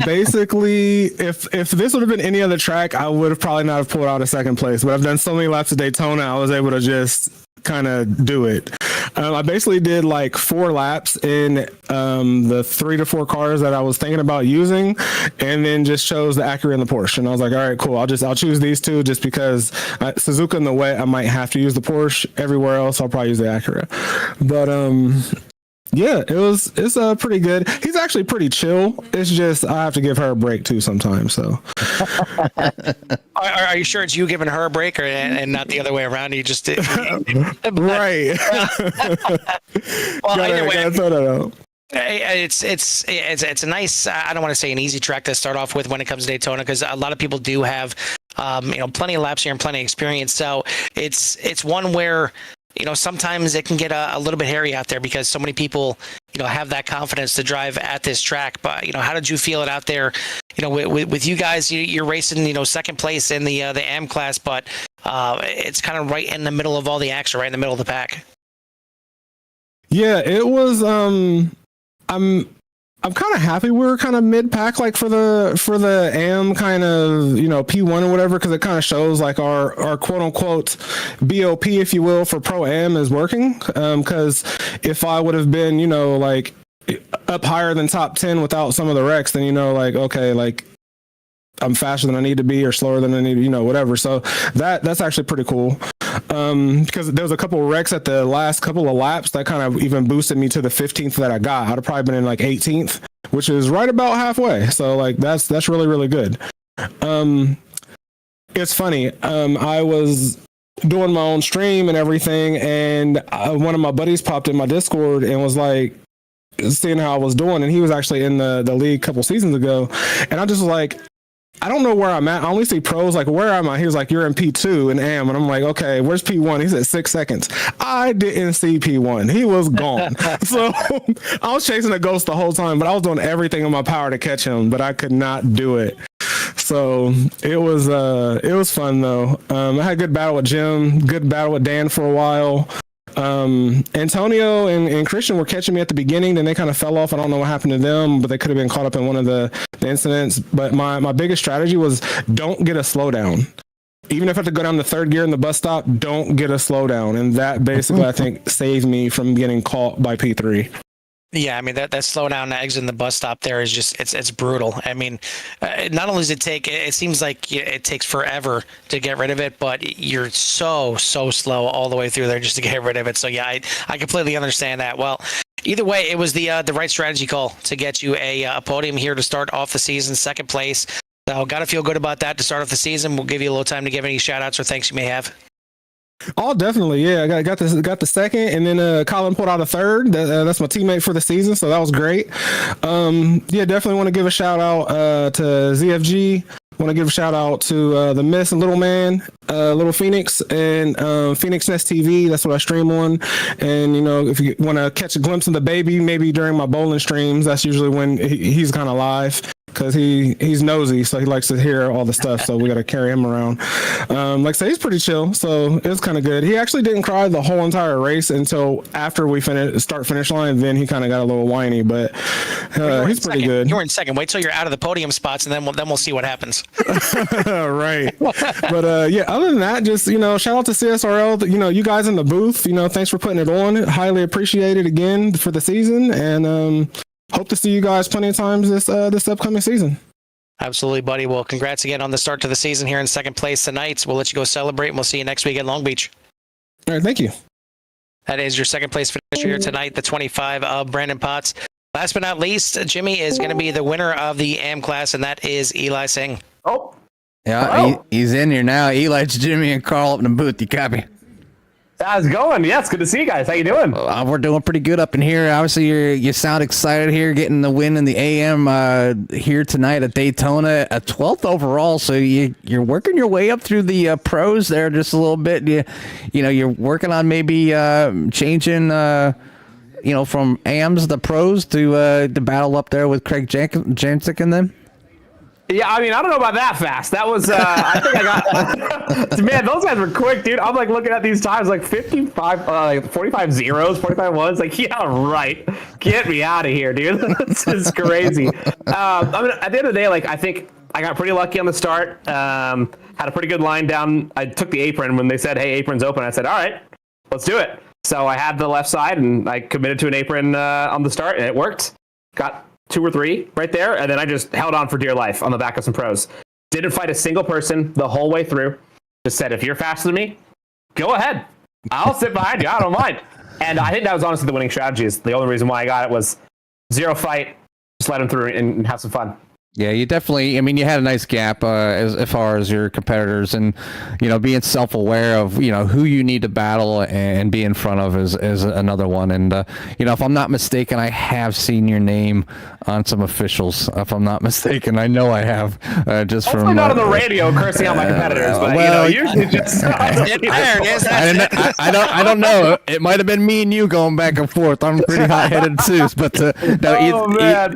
Basically, if this would have been any other track, I would have probably not have pulled out a second place. But I've done so many laps at Daytona, I was able to just kind of do it. I basically did like 4 laps in the 3 to 4 cars that I was thinking about using, and then just chose the Acura and the Porsche. And I was like, all right, cool. I'll choose these two just because Suzuka in the wet, I might have to use the Porsche. Everywhere else, I'll probably use the Acura. But yeah, it's pretty good. He's actually pretty chill. It's just I have to give her a break too sometimes. So, are you sure it's you giving her a break, and not the other way around? You just right. Well, either way, gotta throw that out. It's a nice. I don't want to say an easy track to start off with when it comes to Daytona, because a lot of people do have plenty of laps here and plenty of experience. So it's one where sometimes it can get a little bit hairy out there because so many people, have that confidence to drive at this track. But how did you feel it out there? With you guys, you're racing, second place in the AM class, but it's kind of right in the middle of all the action, right in the middle of the pack. Yeah, it was. I'm kind of happy we're kind of mid pack, like for the AM kind of P1 or whatever, because it kind of shows like our quote unquote BOP, if you will, for pro AM is working. Because if I would have been like up higher than top 10 without some of the wrecks, then okay, like I'm faster than I need to be or slower than I need, whatever. So that's actually pretty cool. Because there was a couple of wrecks at the last couple of laps that kind of even boosted me to the 15th that I got. I'd have probably been in like 18th, which is right about halfway. So like that's really, really good. It's funny. I was doing my own stream and everything, and one of my buddies popped in my Discord and was like seeing how I was doing, and he was actually in the league a couple seasons ago, and I just was like, I don't know where I'm at. I only see pros. Like, where am I? He was like, you're in P2 and AM. And I'm like, okay, where's P1? He's at 6 seconds. I didn't see P1. He was gone. So I was chasing a ghost the whole time, but I was doing everything in my power to catch him, but I could not do it. So it was fun though. I had a good battle with Jim, good battle with Dan for a while. Antonio and Christian were catching me at the beginning, then they kind of fell off. I don't know what happened to them, but they could have been caught up in one of the incidents. But my biggest strategy was don't get a slowdown. Even if I have to go down to third gear in the bus stop, don't get a slowdown. And that basically, I think, saved me from getting caught by P3. Yeah, I mean that slowdown exit in the bus stop there is just it's brutal. I mean, not only does it seems like it takes forever to get rid of it, but you're so slow all the way through there just to get rid of it. So yeah, I completely understand that. Well, either way, it was the right strategy call to get you a podium here to start off the season, second place. So got to feel good about that to start off the season. We'll give you a little time to give any shout outs or thanks you may have. Oh, definitely. Yeah, I got the second, and then Colin pulled out a third. That's my teammate for the season, so that was great. Yeah, definitely want to give a shout out to ZFG. Want to give a shout out to the Miss and Little Man, Little Phoenix, and Phoenix Nest TV. That's what I stream on. And if you want to catch a glimpse of the baby, maybe during my bowling streams, that's usually when he's kind of live. Because he's nosy, so he likes to hear all the stuff, so we got to carry him around. Like I say, he's pretty chill, so it was kind of good. He actually didn't cry the whole entire race until after we finish line. Then he kind of got a little whiny, but he's pretty good. You were in second. Wait till you're out of the podium spots, and then we'll see what happens. Right. But yeah, other than that, just shout out to CSRL. You guys in the booth. Thanks for putting it on. Highly appreciated again for the season, and hope to see you guys plenty of times this upcoming season. Absolutely, buddy. Well, congrats again on the start to the season here in second place tonight. We'll let you go celebrate, and we'll see you next week at Long Beach. All right, thank you. That is your second place finisher here tonight, the 25 of Brandon Potts. Last but not least, Jimmy is going to be the winner of the AM class, and that is Eli Singh. Oh. Yeah, he's in here now. Eli's Jimmy and Carl up in the booth. You copy? How's it going? Yes, good to see you guys. How you doing? We're doing pretty good up in here. Obviously, you sound excited here, getting the win in the AM here tonight at Daytona, a 12th overall. So you're working your way up through the pros there just a little bit. You're working on maybe changing, from AMs to pros to battle up there with Craig Jancic and them. Yeah, I mean, I don't know about that fast. That was, I think I got, man, those guys were quick, dude. I'm like looking at these times, like 45 zeros, 45 ones. Like, yeah, right. Get me out of here, dude. This is crazy. I mean, at the end of the day, like, I think I got pretty lucky on the start. Had a pretty good line down. I took the apron when they said, hey, apron's open. I said, all right, let's do it. So I had the left side and I committed to an apron on the start and it worked. Got 2 or 3 right there, and then I just held on for dear life on the back of some pros. Didn't fight a single person the whole way through. Just said, if you're faster than me, go ahead. I'll sit behind you. I don't mind. And I think that was honestly the winning strategy. Is the only reason why I got it was 0 fight, just let him through and have some fun. Yeah, you definitely. I mean, you had a nice gap as far as your competitors, and being self-aware of who you need to battle and be in front of is another one. And if I'm not mistaken, I have seen your name on some officials. If I'm not mistaken, I know I have. Just Hopefully from not on the radio cursing out my competitors, but usually just. I don't know. It might have been me and you going back and forth. I'm pretty hot-headed too, but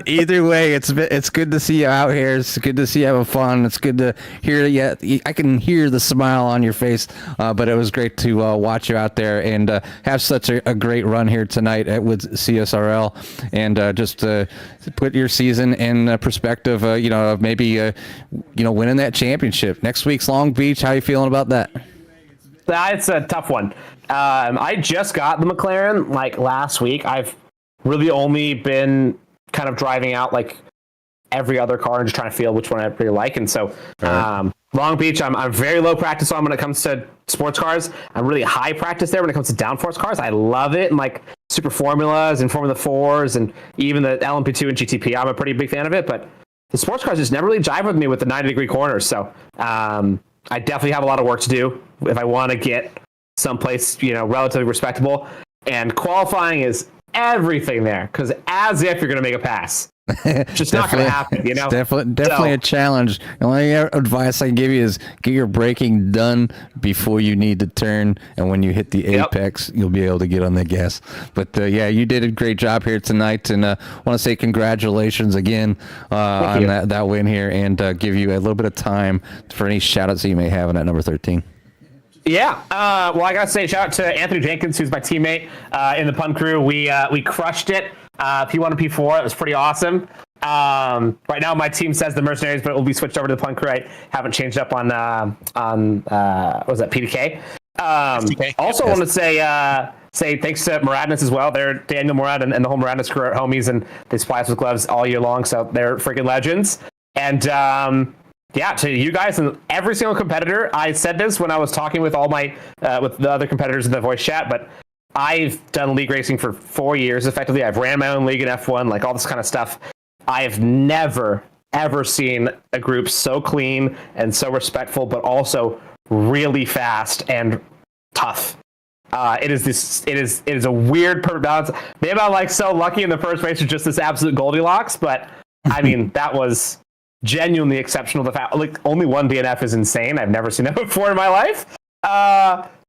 either way, it's good to see you out here. It's good to see you having fun. It's good to hear you. I can hear the smile on your face, but it was great to watch you out there and have such a great run here tonight with CSRL, and just to put your season in perspective. Of maybe winning that championship next week's Long Beach. How are you feeling about that? That's a tough one. I just got the McLaren like last week. I've really only been kind of driving out like every other car and just trying to feel which one I really like. And so Long Beach, I'm very low practice on when it comes to sports cars. I'm really high practice there when it comes to downforce cars. I love it. And like super formulas and Formula 4s and even the LMP2 and GTP, I'm a pretty big fan of it. But the sports cars just never really jive with me with the 90-degree corners. So I definitely have a lot of work to do if I want to get someplace, relatively respectable. And qualifying is everything there, because as if you're going to make a pass. Just not going to happen, It's definitely a challenge. The only advice I give you is get your braking done before you need to turn, and when you hit the apex, you'll be able to get on the gas. But you did a great job here tonight, and want to say congratulations again on that win here, and give you a little bit of time for any shout-outs that you may have on that number 13. Yeah. Well, I got to say shout out to Anthony Jenkins, who's my teammate in the pun crew. We crushed it. P1 and P4. It was pretty awesome. Right now, my team says the Mercenaries, but it will be switched over to the pun crew. I haven't changed up on what was that, PDK? Also, want to say thanks to Moradness as well. They're Daniel Morad and the whole Moradness crew are homies, and they supply us with gloves all year long, so they're freaking legends. And to you guys and every single competitor. I said this when I was talking with all my with the other competitors in the voice chat, but I've done league racing for 4 years effectively. I've ran my own league in F1, like all this kind of stuff. I've never ever seen a group so clean and so respectful, but also really fast and tough. It is a weird perfect balance. Maybe I'm like so lucky in the first race with just this absolute Goldilocks, but I mean that was genuinely exceptional. The fact like only one DNF is insane. I've never seen that before in my life.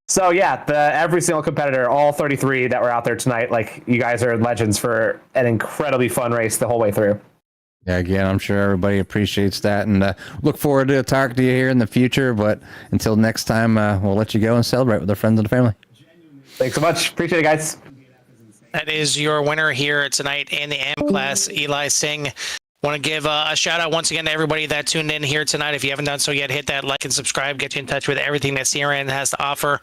So yeah, every single competitor, all 33 that were out there tonight, like you guys are legends for an incredibly fun race the whole way through. Yeah, again, I'm sure everybody appreciates that, and look forward to talking to you here in the future. But until next time, we'll let you go and celebrate with our friends and family. Thanks so much. Appreciate it, guys. That is your winner here tonight in the AM class, Eli Singh. Want to give a shout out once again to everybody that tuned in here tonight. If you haven't done so yet, hit that like and subscribe. Get you in touch with everything that CRN has to offer.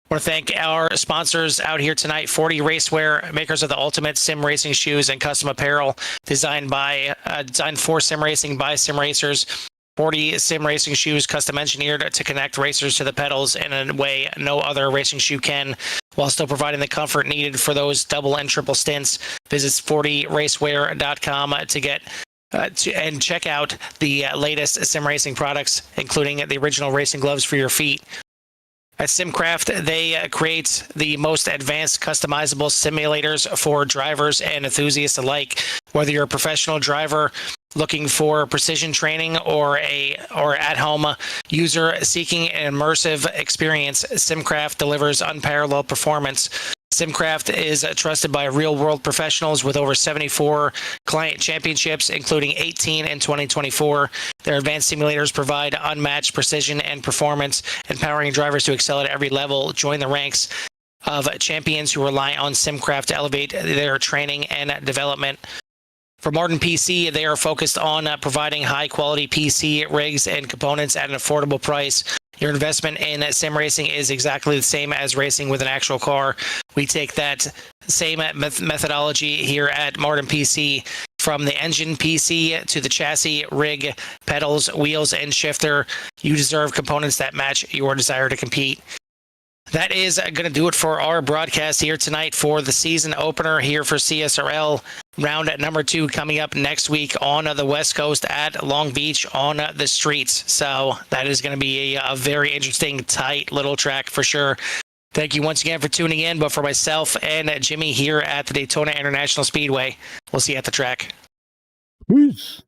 I want to thank our sponsors out here tonight, 40 Racewear, makers of the ultimate sim racing shoes and custom apparel, designed for sim racing by sim racers. 40 sim racing shoes, custom engineered to connect racers to the pedals in a way no other racing shoe can, while still providing the comfort needed for those double and triple stints. Visit 40racewear.com to get and check out the latest sim racing products, including the original racing gloves for your feet. At SimCraft, they create the most advanced customizable simulators for drivers and enthusiasts alike. Whether you're a professional driver looking for precision training or at-home user seeking an immersive experience, SimCraft delivers unparalleled performance. SimCraft is trusted by real-world professionals with over 74 client championships, including 18 in 2024. Their advanced simulators provide unmatched precision and performance, empowering drivers to excel at every level. Join the ranks of champions who rely on SimCraft to elevate their training and development. For Modern PC, they are focused on providing high-quality PC rigs and components at an affordable price. Your investment in sim racing is exactly the same as racing with an actual car. We take that same methodology here at Modern PC. From the engine PC to the chassis, rig, pedals, wheels, and shifter, you deserve components that match your desire to compete. That is going to do it for our broadcast here tonight for the season opener here for CSRL. round number 2 coming up next week on the West Coast at Long Beach on the streets. So that is going to be a very interesting, tight little track for sure. Thank you once again for tuning in. But for myself and Jimmy here at the Daytona International Speedway, we'll see you at the track. Peace.